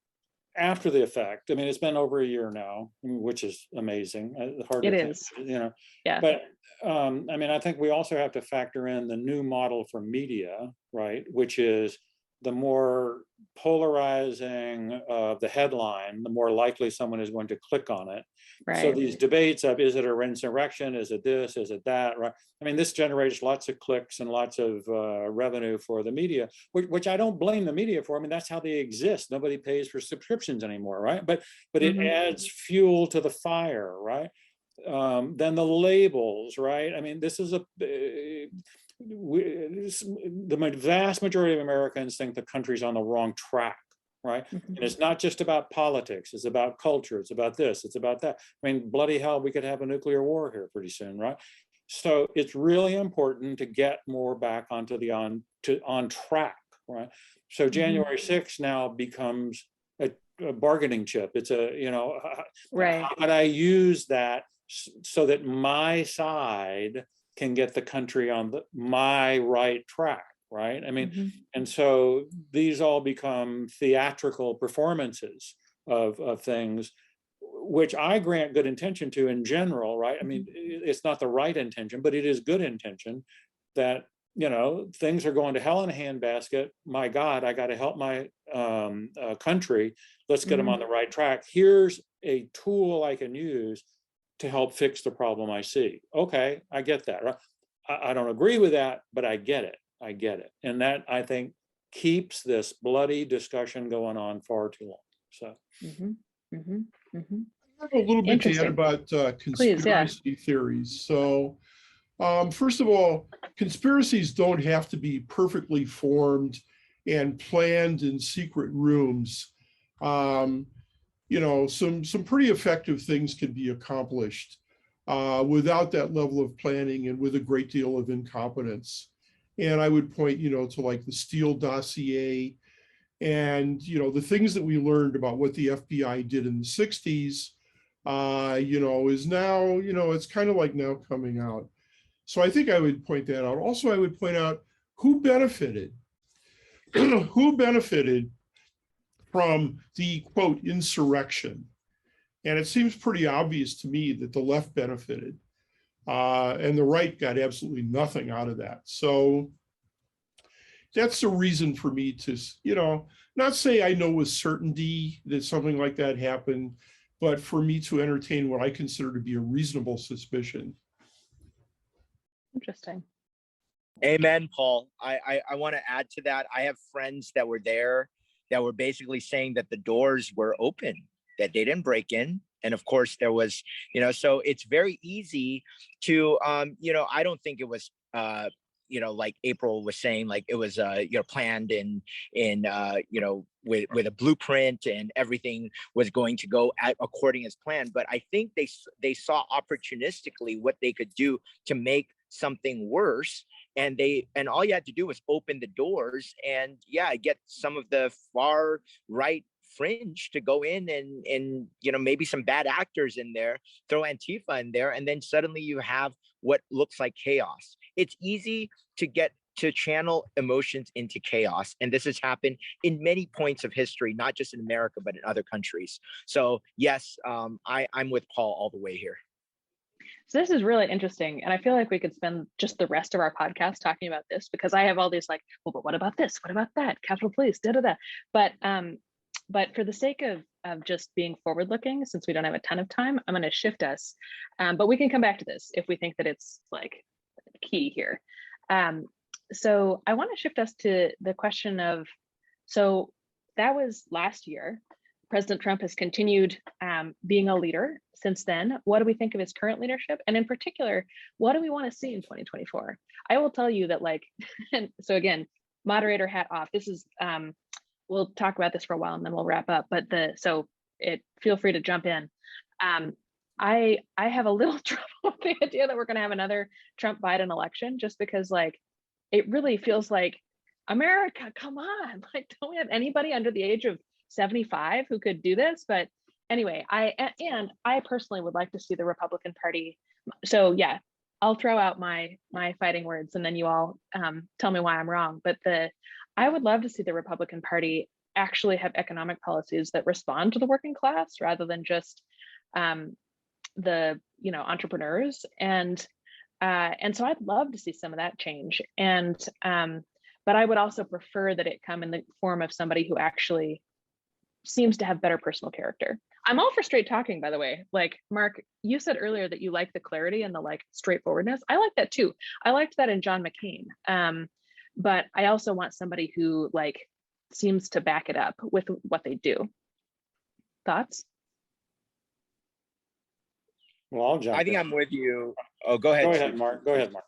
after the effect, I mean, it's been over a year now, which is amazing. Hard It to think, is. you know. Yeah. But I mean, I think we also have to factor in the new model for media, right? Which is the more polarizing the headline, the more likely someone is going to click on it. Right. So these debates of, is it an insurrection? Is it this? Is it that? Right? I mean, this generates lots of clicks and lots of revenue for the media, which I don't blame the media for. I mean, that's how they exist. Nobody pays for subscriptions anymore, right? But it adds fuel to the fire, right? Then the labels, right? I mean, this is the vast majority of Americans think the country's on the wrong track, right? And it's not just about politics, it's about culture, it's about this, it's about that. I mean, bloody hell, we could have a nuclear war here pretty soon, right? So it's really important to get more back onto the on track, right? So January 6th now becomes a bargaining chip. It's a, you know, Right. how could I use that so that my side can get the country on my right track, right? I mean, and so these all become theatrical performances of things, which I grant good intention to in general, right? I mean, it's not the right intention, but it is good intention that, you know, things are going to hell in a handbasket. My God, I got to help my country. Let's get them on the right track. Here's a tool I can use to help fix the problem I see. Okay, I get that. Right? I don't agree with that, but I get it. I get it. And that, I think, keeps this bloody discussion going on far too long. So. I have a little bit to add about conspiracy theories. So first of all, conspiracies don't have to be perfectly formed and planned in secret rooms. You know, some pretty effective things can be accomplished without that level of planning and with a great deal of incompetence. And I would point, you know, to like the Steele dossier and, you know, the things that we learned about what the FBI did in the 60s, you know, is now, you know, it's kind of like now coming out. So I think I would point that out. Also, I would point out who benefited, who benefited from the quote insurrection. And it seems pretty obvious to me that the left benefited and the right got absolutely nothing out of that. So that's the reason for me to, you know, not say I know with certainty that something like that happened, but for me to entertain what I consider to be a reasonable suspicion. Interesting. Amen, Paul. I want to add to that. I have friends that were there that were basically saying that the doors were open, that they didn't break in. And of course there was, you know, so it's very easy to, you know, I don't think it was, you know, like April was saying, like it was, you know, planned in, you know, with a blueprint and everything was going to go according as planned. But I think they saw opportunistically what they could do to make something worse. And all you had to do was open the doors and get some of the far right fringe to go in and you know, maybe some bad actors in there, throw Antifa in there, and then suddenly you have what looks like chaos. It's easy to channel emotions into chaos, and this has happened in many points of history, not just in America but in other countries. So yes, I'm with Paul all the way here. So this is really interesting. And I feel like we could spend just the rest of our podcast talking about this, because I have all these like, well, but what about this? What about that? Capitol Police, da da da. But for the sake of just being forward looking, since we don't have a ton of time, I'm going to shift us. But we can come back to this if we think that it's like key here. So I want to shift us to the question of, so that was last year. President Trump has continued being a leader since then. What do we think of his current leadership? And in particular, what do we want to see in 2024? I will tell you that, like, and so again, moderator hat off. This is, we'll talk about this for a while and then we'll wrap up. But feel free to jump in. I have a little trouble with the idea that we're going to have another Trump-Biden election, just because, like, it really feels like, America, come on, like, don't we have anybody under the age of 75 who could do this? But anyway, I personally would like to see the Republican Party. So yeah, I'll throw out my fighting words and then you all tell me why I'm wrong. But I would love to see the Republican Party actually have economic policies that respond to the working class rather than just the entrepreneurs. And so I'd love to see some of that change. And but I would also prefer that it come in the form of somebody who actually seems to have better personal character. I'm all for straight talking, by the way. Like, Mark, you said earlier that you like the clarity and the like straightforwardness. I like that too. I liked that in John McCain. But I also want somebody who like seems to back it up with what they do. Thoughts? Well, I'll jump I think in. I'm with you. Oh, go ahead. Go ahead, Mark. Go ahead, Mark.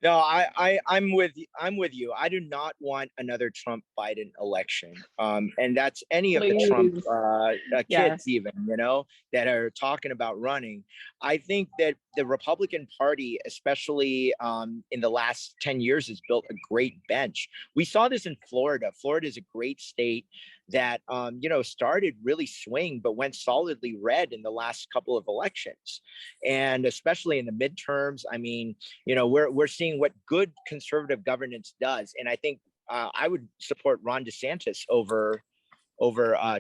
No, I'm with you. I do not want another Trump-Biden election. And that's any of the Trump kids, even, that are talking about running. I think that the Republican Party, especially in the last 10 years, has built a great bench. We saw this in Florida. Florida is a great state that, started really swing, but went solidly red in the last couple of elections. And especially in the midterms, I mean, we're seeing what good conservative governance does. And I think I would support Ron DeSantis over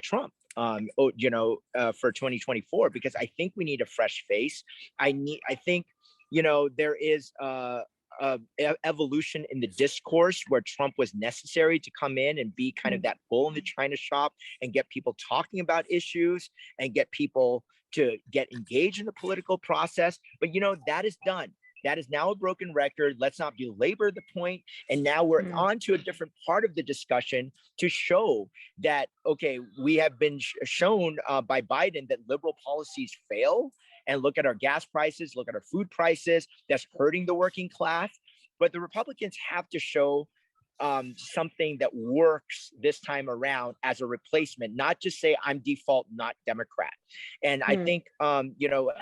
Trump, for 2024, because I think we need a fresh face. I think, there is evolution in the discourse where Trump was necessary to come in and be kind of that bull in the china shop and get people talking about issues and get people to get engaged in the political process. But, that is done. That is now a broken record. Let's not belabor the point. And now we're on to a different part of the discussion to show that, okay, we have been shown by Biden that liberal policies fail. And look at our gas prices, look at our food prices. That's hurting the working class. But the Republicans have to show something that works this time around as a replacement, not just say I'm default not Democrat. And I think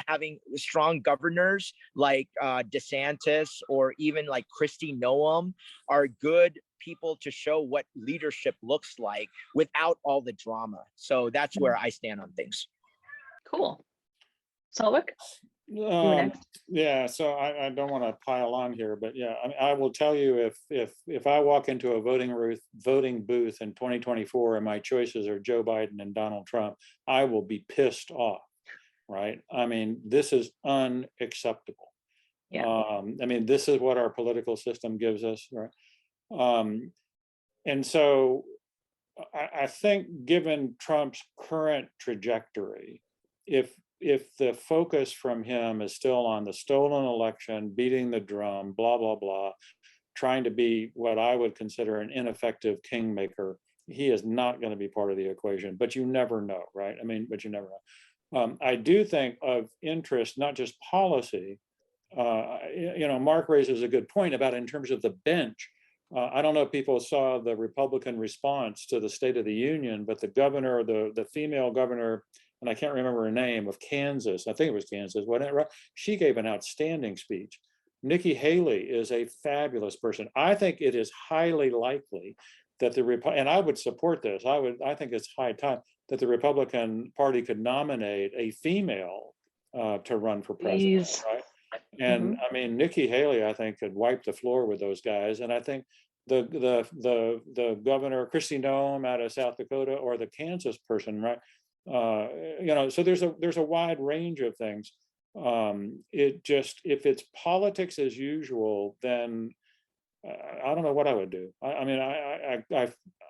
having strong governors like DeSantis or even like Kristi Noem are good people to show what leadership looks like without all the drama. So that's where I stand on things. Cool. Saltwick? Yeah, so I don't want to pile on here, but yeah, I will tell you, if I walk into a voting booth in 2024 and my choices are Joe Biden and Donald Trump, I will be pissed off, right? I mean, this is unacceptable. Yeah. I mean, this is what our political system gives us, right? And so I think, given Trump's current trajectory, if the focus from him is still on the stolen election, beating the drum, blah, blah, blah, trying to be what I would consider an ineffective kingmaker, he is not going to be part of the equation. But you never know, right? I mean, but you never know. I do think of interest, not just policy. Mark raises a good point about in terms of the bench. I don't know if people saw the Republican response to the State of the Union, but the governor, the female governor, and I can't remember her name, of Kansas, I think it was Kansas, whatever, she gave an outstanding speech. Nikki Haley is a fabulous person. I think it is highly likely that and I would support this, I think it's high time that the Republican Party could nominate a female to run for president, right? And I mean, Nikki Haley, I think, could wipe the floor with those guys. And I think the governor, Kristi Noem out of South Dakota, or the Kansas person, right? So there's a wide range of things. It just, if it's politics as usual, then I don't know what I would do. I mean,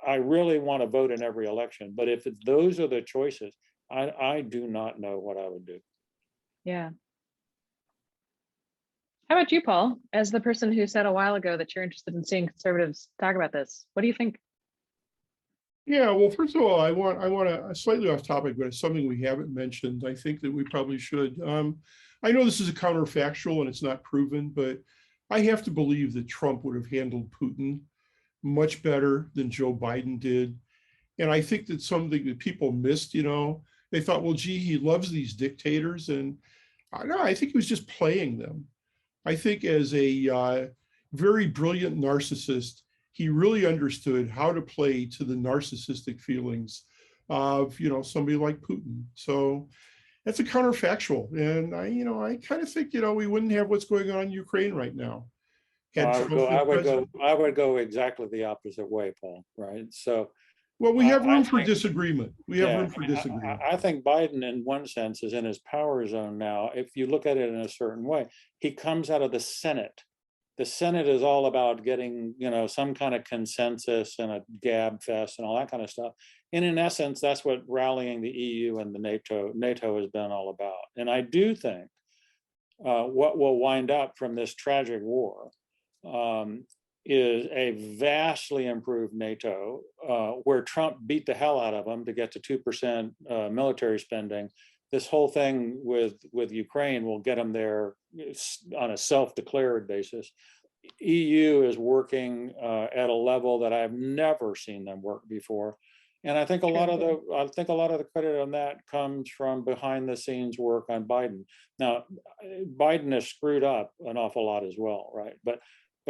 I really want to vote in every election, but if those are the choices, I do not know what I would do. Yeah. How about you, Paul? As the person who said a while ago that you're interested in seeing conservatives talk about this, what do you think? Yeah, well, first of all, I want to slightly off topic, but it's something we haven't mentioned. I think that we probably should. I know this is a counterfactual and it's not proven, but I have to believe that Trump would have handled Putin much better than Joe Biden did. And I think that's something that people missed, they thought, well, gee, he loves these dictators. And no, I think he was just playing them. I think as a very brilliant narcissist, he really understood how to play to the narcissistic feelings of, somebody like Putin. So that's a counterfactual. And I kind of think, we wouldn't have what's going on in Ukraine right now. I would go exactly the opposite way, Paul, right? So, well, we have room for disagreement. We have room for disagreement. I think Biden, in one sense, is in his power zone now. If you look at it in a certain way, he comes out of the Senate. The Senate is all about getting, some kind of consensus and a gab fest and all that kind of stuff. And in essence, that's what rallying the EU and the NATO has been all about. And I do think what will wind up from this tragic war is a vastly improved NATO, where Trump beat the hell out of them to get to 2% military spending. This whole thing with Ukraine will get them there on a self-declared basis. EU is working at a level that I've never seen them work before, and I think a lot of the credit on that comes from behind the scenes work on Biden. Now, Biden has screwed up an awful lot as well, right? But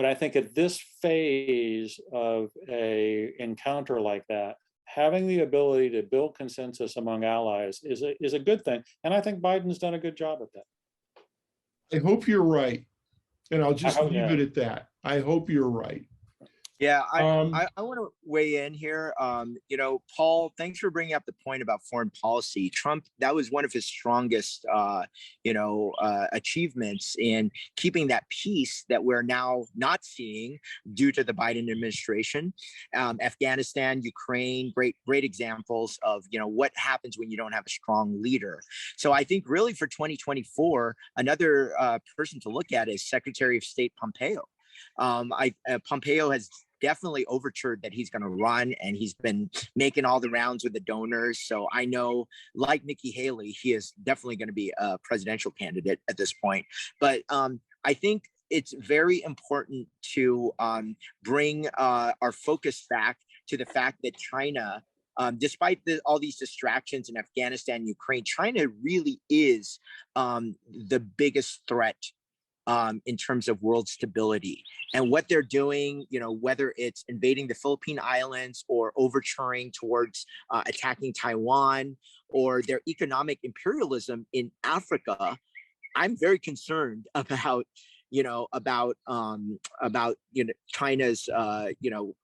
I think at this phase of a encounter like that, having the ability to build consensus among allies is a good thing. And I think Biden's done a good job at that. I hope you're right. And I'll just leave it at that. I hope you're right. Yeah, I want to weigh in here. Paul, thanks for bringing up the point about foreign policy. Trump, that was one of his strongest, achievements in keeping that peace that we're now not seeing due to the Biden administration. Afghanistan, Ukraine, great examples of, what happens when you don't have a strong leader. So I think really for 2024, another person to look at is Secretary of State Pompeo. Pompeo has definitely overtured that he's going to run, and he's been making all the rounds with the donors. So I know, like Nikki Haley, he is definitely going to be a presidential candidate at this point. But I think it's very important to bring our focus back to the fact that China, despite all these distractions in Afghanistan, Ukraine, China really is the biggest threat in terms of world stability. And what they're doing, whether it's invading the Philippine Islands or overturing towards attacking Taiwan, or their economic imperialism in Africa, I'm very concerned about China's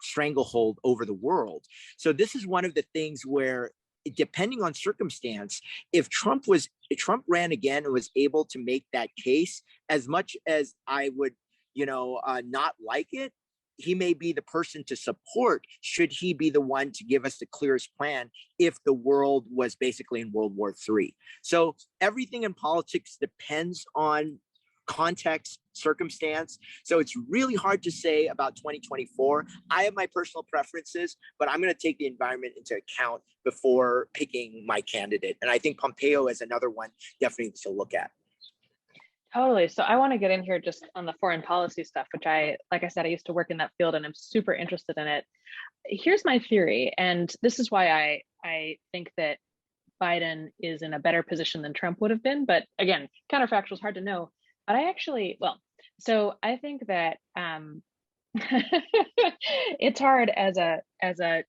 stranglehold over the world. So this is one of the things where, depending on circumstance, if Trump ran again and was able to make that case, as much as I would, not like it, he may be the person to support, should he be the one to give us the clearest plan if the world was basically in World War III. So everything in politics depends on context, circumstance. So it's really hard to say about 2024. I have my personal preferences, but I'm going to take the environment into account before picking my candidate. And I think Pompeo is another one definitely to look at. Totally. So I want to get in here just on the foreign policy stuff, which like I said, I used to work in that field and I'm super interested in it. Here's my theory. And this is why I think that Biden is in a better position than Trump would have been. But again, counterfactual is hard to know. But so I think that it's hard as a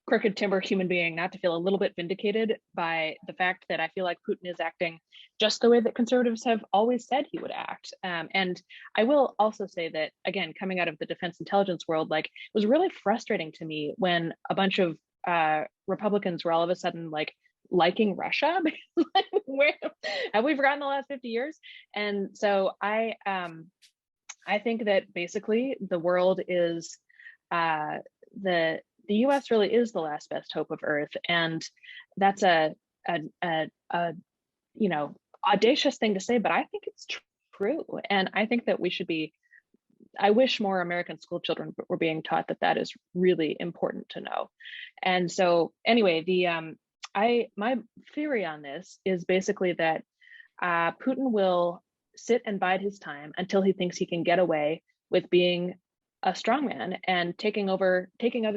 crooked timber human being not to feel a little bit vindicated by the fact that I feel like Putin is acting just the way that conservatives have always said he would act. And I will also say that, again, coming out of the defense intelligence world, it was really frustrating to me when a bunch of Republicans were all of a sudden liking Russia? Where have we forgotten the last 50 years? And so I think that basically the world is the US really is the last best hope of Earth, and that's a you know, audacious thing to say, but I think it's true. And I think that we should be, I wish more American school children were being taught that that is really important to know. And so anyway, my theory on this is basically that Putin will sit and bide his time until he thinks he can get away with being a strongman and taking other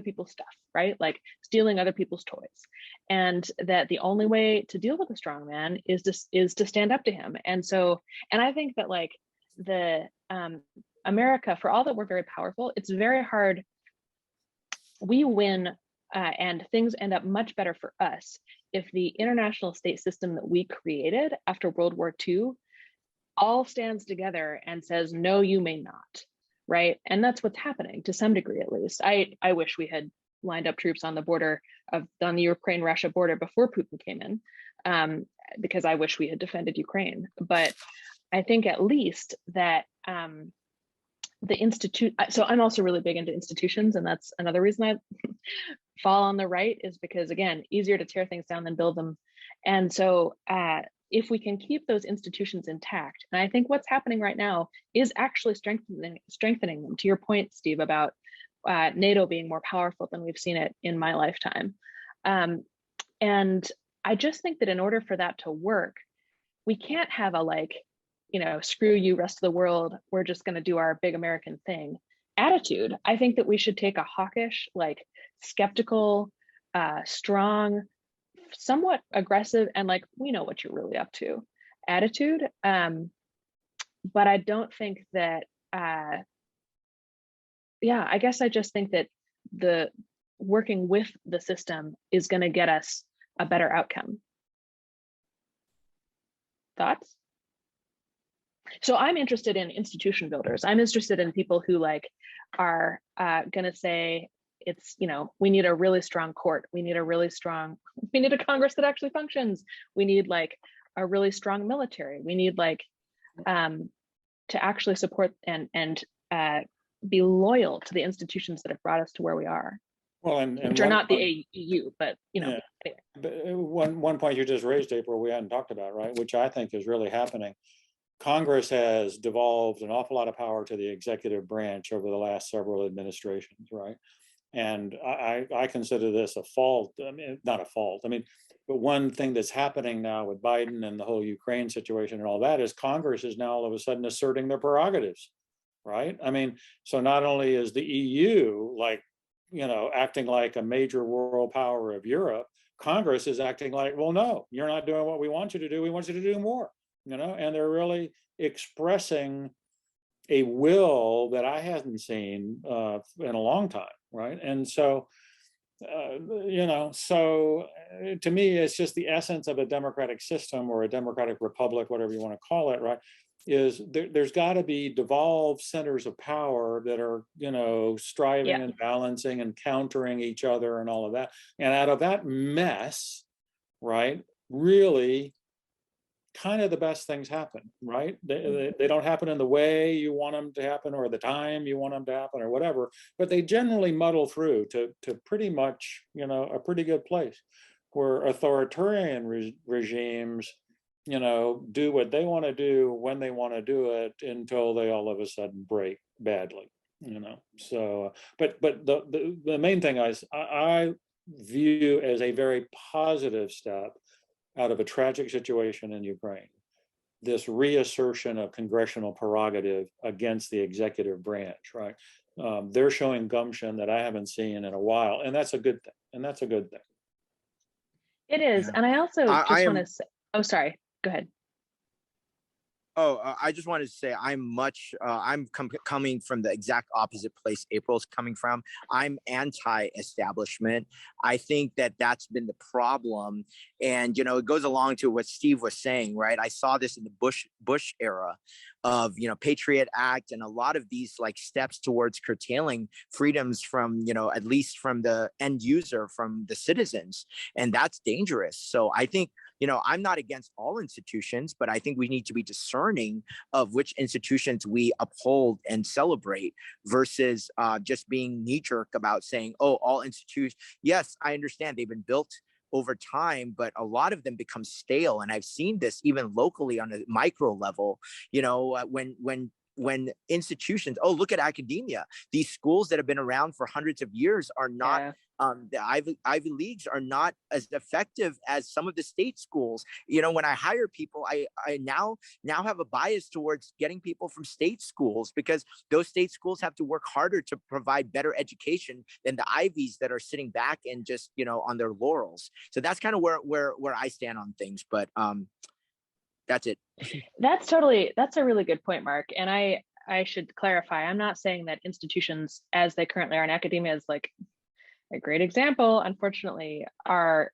people's stuff, right? Like stealing other people's toys. And that the only way to deal with a strongman is to stand up to him. And so, and I think that like the America, for all that we're very powerful, it's very hard. We win and things end up much better for us if the international state system that we created after World War II all stands together and says, no, you may not, right? And that's what's happening to some degree, at least. I wish we had lined up troops on the border on the Ukraine-Russia border before Putin came in, because I wish we had defended Ukraine. But I think at least that so I'm also really big into institutions, and that's another reason I fall on the right, is because, again, easier to tear things down than build them. And so if we can keep those institutions intact, and I think what's happening right now is actually strengthening them, to your point, Steve, about NATO being more powerful than we've seen it in my lifetime. And I just think that in order for that to work, we can't have a like, screw you, rest of the world, we're just going to do our big American thing attitude. I think that we should take a hawkish, like skeptical, strong, somewhat aggressive, and like, we know what you're really up to attitude. But I don't think that, I guess I just think that the working with the system is going to get us a better outcome. Thoughts? So I'm interested in institution builders. I'm interested in people who like are going to say, it's, we need a really strong court. We need a Congress that actually functions. We need like a really strong military. We need like to actually support and be loyal to the institutions that have brought us to where we are. Well, which are not the EU, but yeah. Anyway. One point you just raised, April, we hadn't talked about, right? Which I think is really happening. Congress has devolved an awful lot of power to the executive branch over the last several administrations, right? And I consider this a fault. I mean, not a fault. I mean, but one thing that's happening now with Biden and the whole Ukraine situation and all that is Congress is now all of a sudden asserting their prerogatives, right? I mean, so not only is the EU like, acting like a major world power of Europe, Congress is acting like, well, no, you're not doing what we want you to do. We want you to do more, and they're really expressing a will that I hadn't seen in a long time, right? And so, so to me, it's just the essence of a democratic system or a democratic republic, whatever you want to call it, right? Is there's got to be devolved centers of power that are, striving and balancing and countering each other and all of that. And out of that mess, right, really kind of the best things happen, right? They don't happen in the way you want them to happen or the time you want them to happen or whatever, but they generally muddle through to pretty much, a pretty good place where authoritarian regimes, do what they want to do when they want to do it until they all of a sudden break badly, So, but the main thing I view as a very positive step out of a tragic situation in Ukraine, this reassertion of congressional prerogative against the executive branch, right? They're showing gumption that I haven't seen in a while, and that's a good thing. It is, and I also just want to say, oh, sorry, go ahead. Oh, I just wanted to say I'm coming from the exact opposite place April's coming from. I'm anti-establishment. I think that that's been the problem. And, it goes along to what Steve was saying, right? I saw this in the Bush era of, Patriot Act and a lot of these like steps towards curtailing freedoms from, at least from the end user, from the citizens. And that's dangerous. So I think, I'm not against all institutions, but I think we need to be discerning of which institutions we uphold and celebrate versus just being knee-jerk about saying, oh, all institutions. Yes, I understand they've been built over time, but a lot of them become stale. And I've seen this even locally on a micro level, when institutions, look at academia, these schools that have been around for hundreds of years are not, the Ivy Leagues are not as effective as some of the state schools. When I hire people, I now have a bias towards getting people from state schools because those state schools have to work harder to provide better education than the Ivies that are sitting back and just, on their laurels. So that's kind of where I stand on things. But that's it. That's a really good point, Mark. And I should clarify, I'm not saying that institutions as they currently are in academia is like a great example, unfortunately, are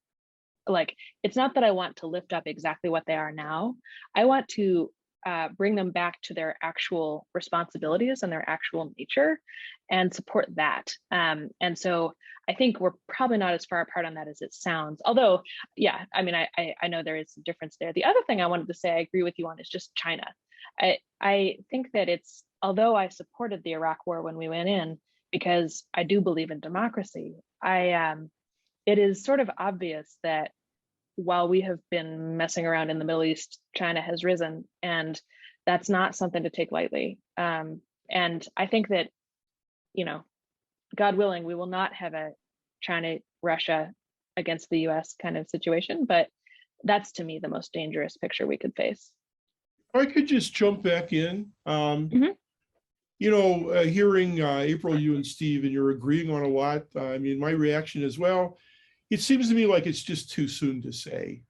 like, it's not that I want to lift up exactly what they are now. I want to bring them back to their actual responsibilities and their actual nature and support that. And so I think we're probably not as far apart on that as it sounds. Although, yeah, I mean, I know there is a difference there. The other thing I wanted to say I agree with you on is just China. I think that although I supported the Iraq War when we went in, because I do believe in democracy, it is sort of obvious that while we have been messing around in the Middle East, China has risen, and that's not something to take lightly. And I think that, God willing, we will not have a China-Russia against the US kind of situation, but that's to me the most dangerous picture we could face. I could just jump back in. Hearing April, you and Steve, and you're agreeing on a lot. I mean, my reaction is, well, it seems to me like it's just too soon to say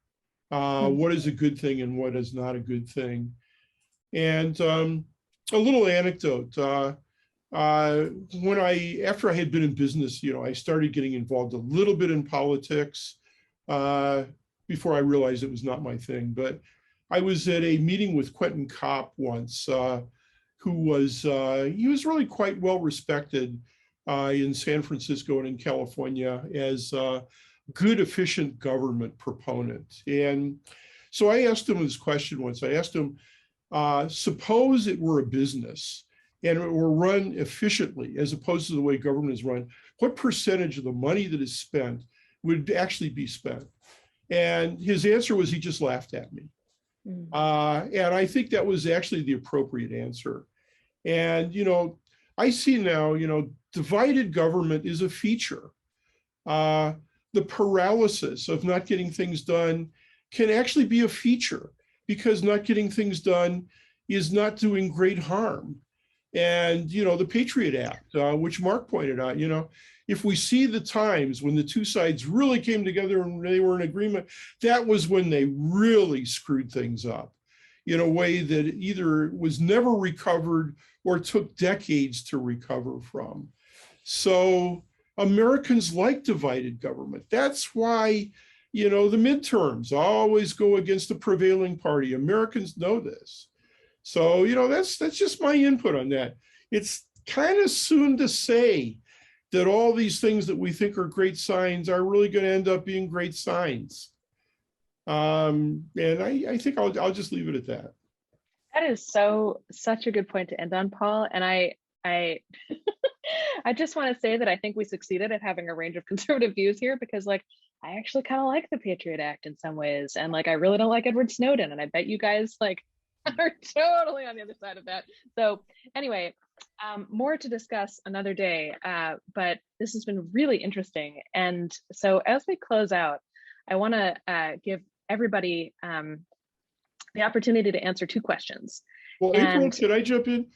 what is a good thing and what is not a good thing. And a little anecdote. After I had been in business, I started getting involved a little bit in politics before I realized it was not my thing. But I was at a meeting with Quentin Kopp once, who was, he was really quite well respected in San Francisco and in California as a good, efficient government proponent. And so I asked him this question once. I asked him, suppose it were a business and it were run efficiently as opposed to the way government is run, what percentage of the money that is spent would actually be spent? And his answer was, he just laughed at me. And I think that was actually the appropriate answer. And, I see now, divided government is a feature. The paralysis of not getting things done can actually be a feature, because not getting things done is not doing great harm. And, the Patriot Act, which Mark pointed out, if we see the times when the two sides really came together and they were in agreement, that was when they really screwed things up in a way that either was never recovered or took decades to recover from. So Americans like divided government. That's why, the midterms always go against the prevailing party. Americans know this. So, that's just my input on that. It's kind of soon to say that all these things that we think are great signs are really going to end up being great signs. And I think I'll just leave it at that. That is such a good point to end on, Paul. And I I just want to say that I think we succeeded at having a range of conservative views here, because I actually kind of like the Patriot Act in some ways. And I really don't like Edward Snowden. And I bet you guys are totally on the other side of that. So anyway, more to discuss another day, but this has been really interesting. And so as we close out, I want to give everybody the opportunity to answer two questions. Well, April, can I jump in?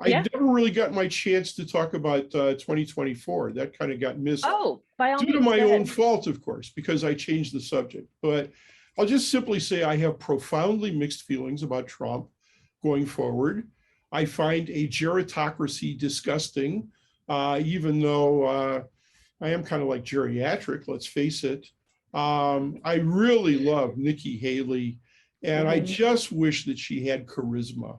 I never really got my chance to talk about 2024. That kind of got missed. Oh, by all means, due to my own fault, of course, because I changed the subject. But I'll just simply say I have profoundly mixed feelings about Trump. Of going forward. I find a gerontocracy disgusting, even though I am kind of like geriatric, let's face it. I really love Nikki Haley, and I just wish that she had charisma,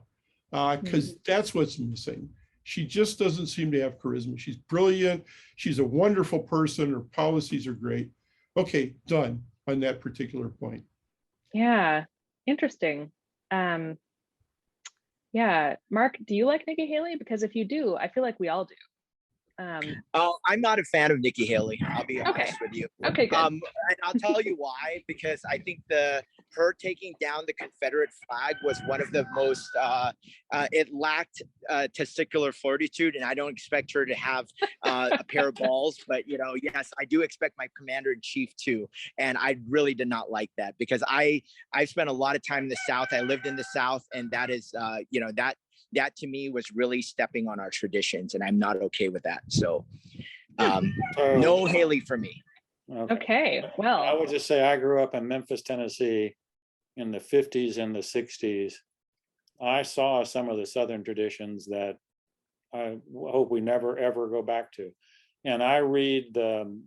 because that's what's missing. She just doesn't seem to have charisma. She's brilliant. She's a wonderful person. Her policies are great. Okay, done on that particular point. Yeah, interesting. Yeah, Mark, do you like Nikki Haley? Because if you do, I feel like we all do. I'm not a fan of Nikki Haley. I'll be Okay. honest with you. Okay, good. And I'll tell you why. Because I think her taking down the Confederate flag was one of the most. It lacked testicular fortitude, and I don't expect her to have a pair of balls. But yes, I do expect my commander in chief to. And I really did not like that, because I spent a lot of time in the South. I lived in the South, and that is that to me was really stepping on our traditions, and I'm not okay with that. So no Haley for me. Okay, well, I would just say I grew up in Memphis, Tennessee in the 50s and the 60s. I saw some of the Southern traditions that I hope we never ever go back to. And I read and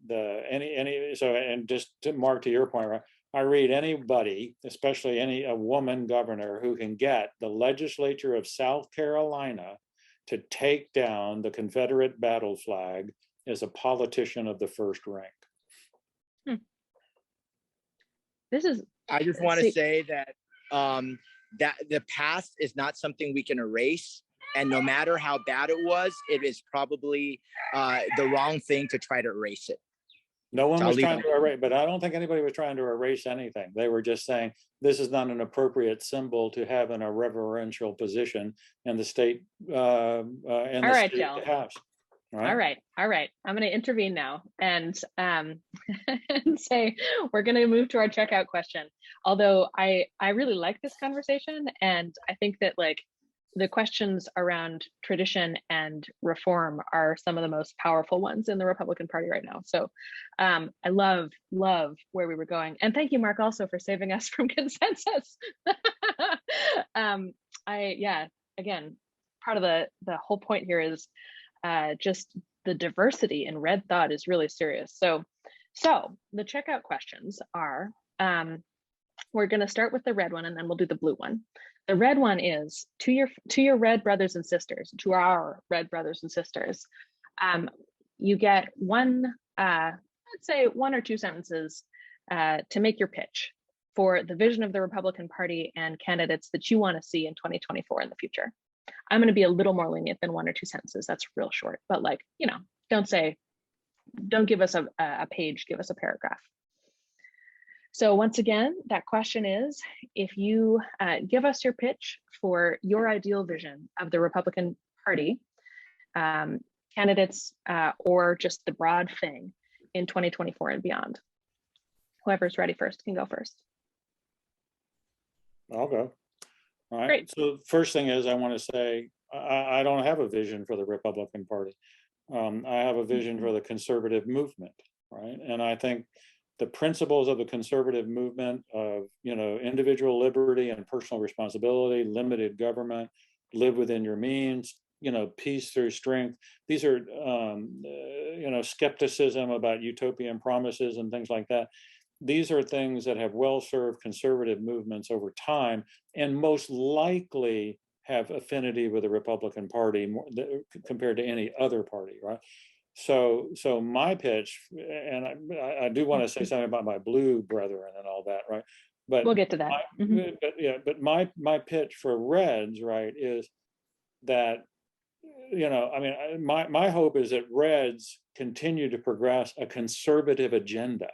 just to Mark, to your point, right? I read anybody, especially a woman governor, who can get the legislature of South Carolina to take down the Confederate battle flag as a politician of the first rank. I just want to say that that the past is not something we can erase. And no matter how bad it was, it is probably the wrong thing to try to erase it. No one was trying to erase, but I don't think anybody was trying to erase anything. They were just saying this is not an appropriate symbol to have in a reverential position in the state House. All right. I'm going to intervene now and and say we're going to move to our checkout question. Although I really like this conversation, and I think that the questions around tradition and reform are some of the most powerful ones in the Republican Party right now. So I love where we were going. And thank you, Mark, also for saving us from consensus. Again, part of the whole point here is just the diversity in red thought is really serious. So the checkout questions are, we're going to start with the red one, and then we'll do the blue one. The red one is to your red brothers and sisters, to our red brothers and sisters. You get one, let's say 1 or 2 sentences to make your pitch for the vision of the Republican Party and candidates that you want to see in 2024 in the future. I'm going to be a little more lenient than 1 or 2 sentences. That's real short, but don't give us a page, give us a paragraph. So once again, that question is, if you give us your pitch for your ideal vision of the Republican Party, candidates, or just the broad thing in 2024 and beyond. Whoever's ready first can go first. I'll go. All right. Great. So first thing is, I want to say, I don't have a vision for the Republican Party. I have a vision for the conservative movement, right? And I think the principles of the conservative movement of, individual liberty and personal responsibility, limited government, live within your means, peace through strength. These are, skepticism about utopian promises and things like that. These are things that have well-served conservative movements over time, and most likely have affinity with the Republican Party more compared to any other party, right? So my pitch, and I do want to say something about my blue brethren and all that, right? But we'll get to that. But my pitch for Reds, right, is that, my hope is that Reds continue to progress a conservative agenda.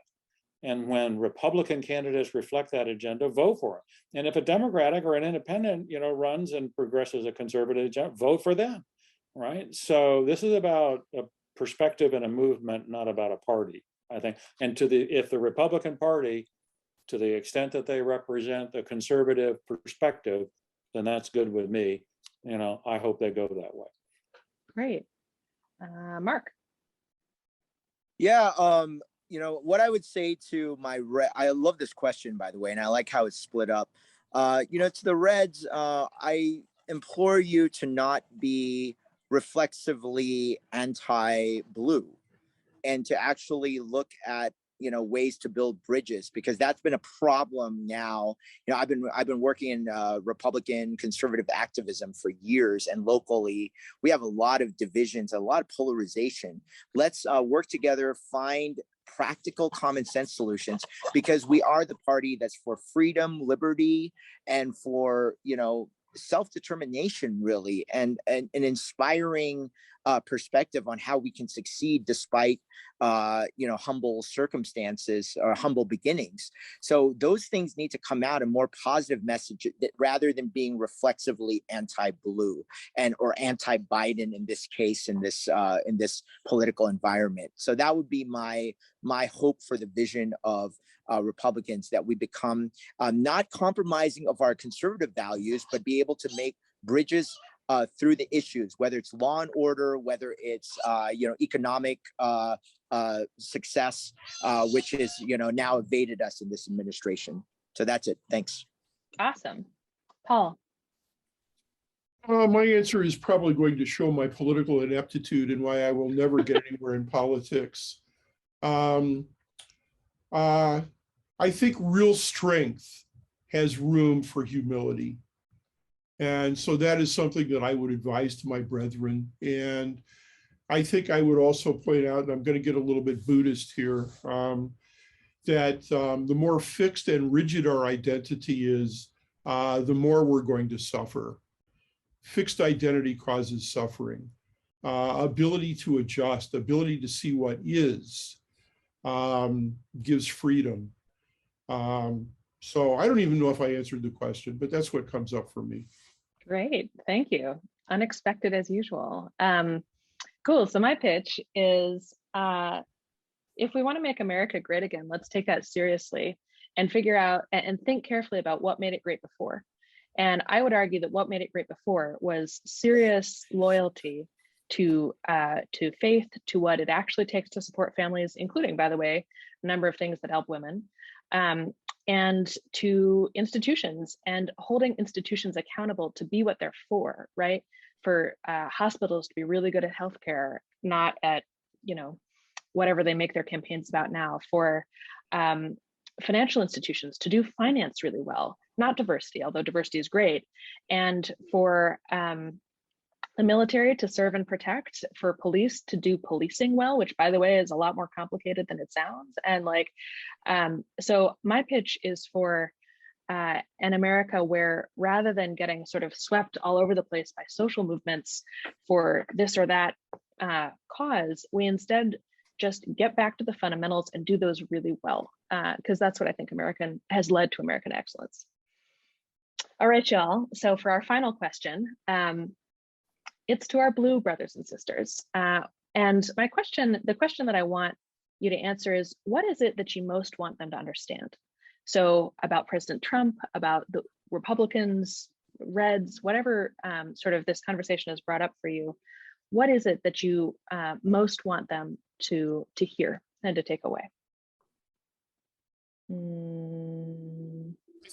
And when Republican candidates reflect that agenda, vote for them. And if a Democratic or an independent, runs and progresses a conservative agenda, vote for them, right? So this is about a perspective and a movement, not about a party, I think. And if the Republican Party, to the extent that they represent the conservative perspective, then that's good with me. I hope they go that way. Great. Mark. Yeah. What I would say to I love this question, by the way, and I like how it's split up. To the Reds, I implore you to not be reflexively anti-blue, and to actually look at ways to build bridges, because that's been a problem now. I've been working in Republican conservative activism for years, and locally we have a lot of divisions, a lot of polarization. Let's work together, find practical common sense solutions, because we are the party that's for freedom, liberty, and for self-determination, really, and an inspiring perspective on how we can succeed despite humble circumstances or humble beginnings. So those things need to come out in more positive message, that rather than being reflexively anti-blue or anti-Biden in this case, in this political environment. So that would be my hope for the vision of Republicans, that we become not compromising of our conservative values, but be able to make bridges through the issues, whether it's law and order, whether it's economic success, which is now evaded us in this administration. So that's it. Thanks. Awesome. Paul. My answer is probably going to show my political ineptitude and why I will never get anywhere in politics. I think real strength has room for humility. And so that is something that I would advise to my brethren. And I think I would also point out, and I'm going to get a little bit Buddhist here, that the more fixed and rigid our identity is, the more we're going to suffer. Fixed identity causes suffering. Ability to adjust, ability to see what is, gives freedom. So I don't even know if I answered the question, but that's what comes up for me. Great, thank you. Unexpected as usual. Cool, so my pitch is, if we want to make America great again, let's take that seriously and figure out and think carefully about what made it great before. And I would argue that what made it great before was serious loyalty to faith, to what it actually takes to support families, including, by the way, a number of things that help women, and to institutions, and holding institutions accountable to be what they're for, right? For hospitals to be really good at healthcare, not at, whatever they make their campaigns about now. For financial institutions to do finance really well, not diversity, although diversity is great. And for the military to serve and protect, for police to do policing well, which, by the way, is a lot more complicated than it sounds. And so my pitch is for an America where, rather than getting sort of swept all over the place by social movements for this or that cause, we instead just get back to the fundamentals and do those really well, because that's what I think has led to American excellence. All right, y'all. So for our final question, it's to our blue brothers and sisters. And the question that I want you to answer is, what is it that you most want them to understand? So about President Trump, about the Republicans, Reds, whatever sort of this conversation has brought up for you, what is it that you most want them to hear and to take away? I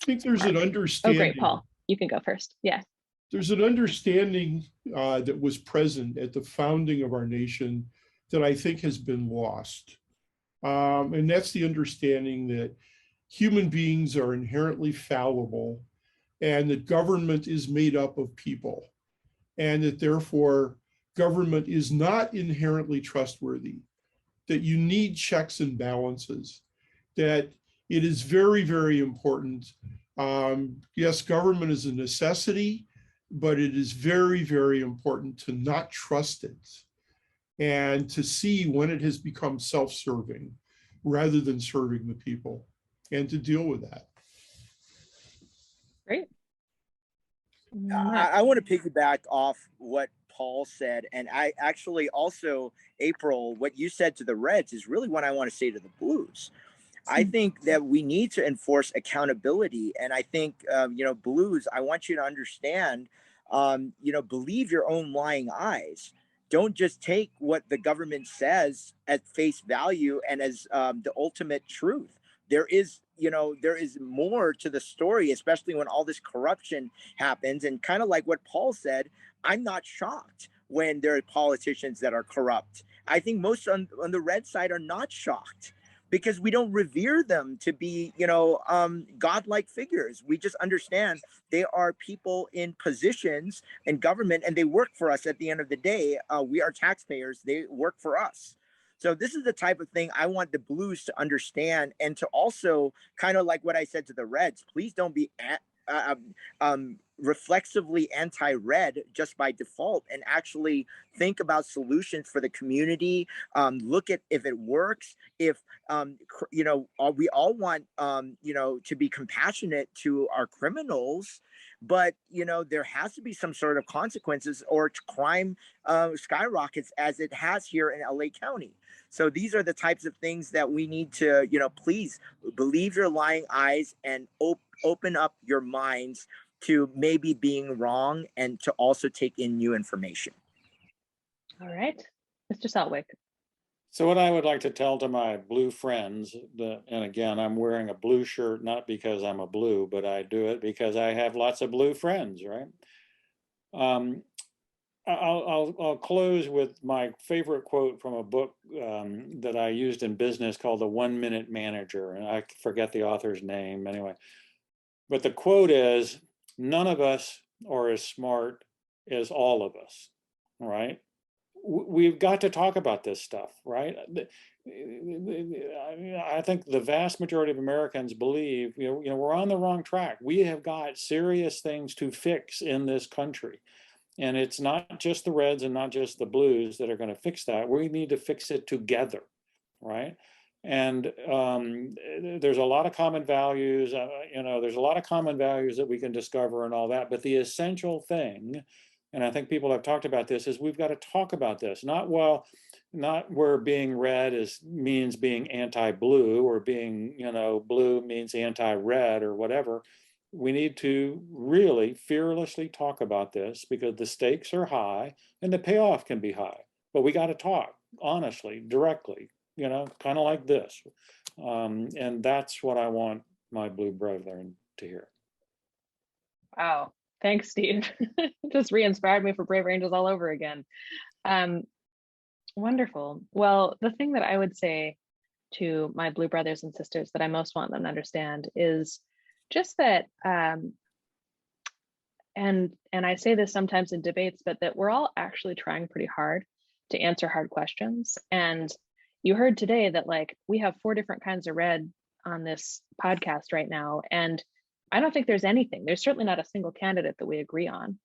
think there's an understanding. Oh, great, Paul, you can go first. Yeah. There's an understanding that was present at the founding of our nation that I think has been lost. And that's the understanding that human beings are inherently fallible, and that government is made up of people, and that therefore government is not inherently trustworthy, that you need checks and balances, that it is very, very important. Yes, government is a necessity, but it is very, very important to not trust it and to see when it has become self-serving rather than serving the people, and to deal with that. Great. I want to piggyback off what Paul said. And I actually also, April, what you said to the Reds is really what I want to say to the Blues. I think that we need to enforce accountability. And I think, Blues, I want you to understand, believe your own lying eyes. Don't just take what the government says at face value and as the ultimate truth. there is, there is more to the story, especially when all this corruption happens. And kind of like what Paul said, I'm not shocked when there are politicians that are corrupt. I think most on the red side are not shocked, because we don't revere them to be, godlike figures. We just understand they are people in positions in government, and they work for us at the end of the day. We are taxpayers. They work for us. So this is the type of thing I want the blues to understand, and to also, kind of like what I said to the reds, please don't be reflexively anti-red just by default, and actually think about solutions for the community. Look at if it works. If we all want to be compassionate to our criminals, but there has to be some sort of consequences, or crime skyrockets as it has here in LA County. So these are the types of things that we need to, please believe your lying eyes, and open up your minds to maybe being wrong, and to also take in new information. All right, Mr. Saltwick. So what I would like to tell to my blue friends, and again, I'm wearing a blue shirt, not because I'm a blue, but I do it because I have lots of blue friends, right? I'll close with my favorite quote from a book that I used in business called The 1 Minute Manager, and I forget the author's name anyway. But the quote is, none of us are as smart as all of us, right? We've got to talk about this stuff, right? I think the vast majority of Americans believe, we're on the wrong track. We have got serious things to fix in this country. And it's not just the reds and not just the blues that are going to fix that. We need to fix it together, right? And there's a lot of common values, there's a lot of common values that we can discover and all that. But the essential thing, and I think people have talked about this, is we've got to talk about this. Not where being red means being anti-blue, or being, blue means anti-red or whatever. We need to really fearlessly talk about this, because the stakes are high and the payoff can be high. But we got to talk honestly, directly, kind of like this. And that's what I want my blue brethren to hear. Wow. Thanks, Steve. Just re-inspired me for Braver Angels all over again. Wonderful. Well, the thing that I would say to my blue brothers and sisters that I most want them to understand is just that, and I say this sometimes in debates, but that we're all actually trying pretty hard to answer hard questions. And you heard today that we have 4 different kinds of red on this podcast right now. And I don't think there's there's certainly not a single candidate that we agree on.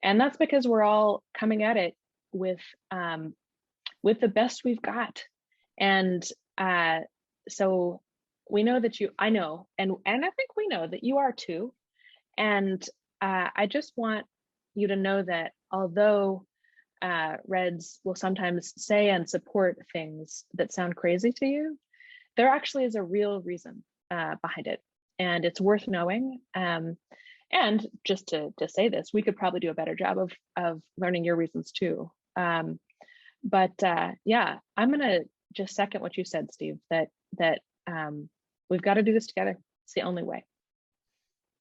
And that's because we're all coming at it with the best we've got. And so we know that I know, and I think we know that you are too. And I just want you to know that although Reds will sometimes say and support things that sound crazy to you, there actually is a real reason behind it. And it's worth knowing. And just to say this, we could probably do a better job of learning your reasons too. But yeah, I'm gonna just second what you said, Steve, that we've got to do this together. It's the only way.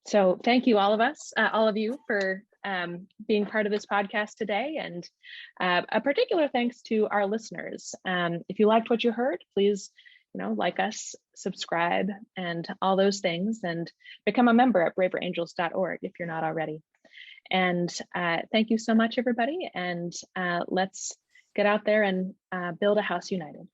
So thank you, all of you, for being part of this podcast today. And a particular thanks to our listeners. If you liked what you heard, please, like us, subscribe, and all those things, and become a member at braverangels.org if you're not already. And thank you so much, everybody. And let's get out there and build a house united.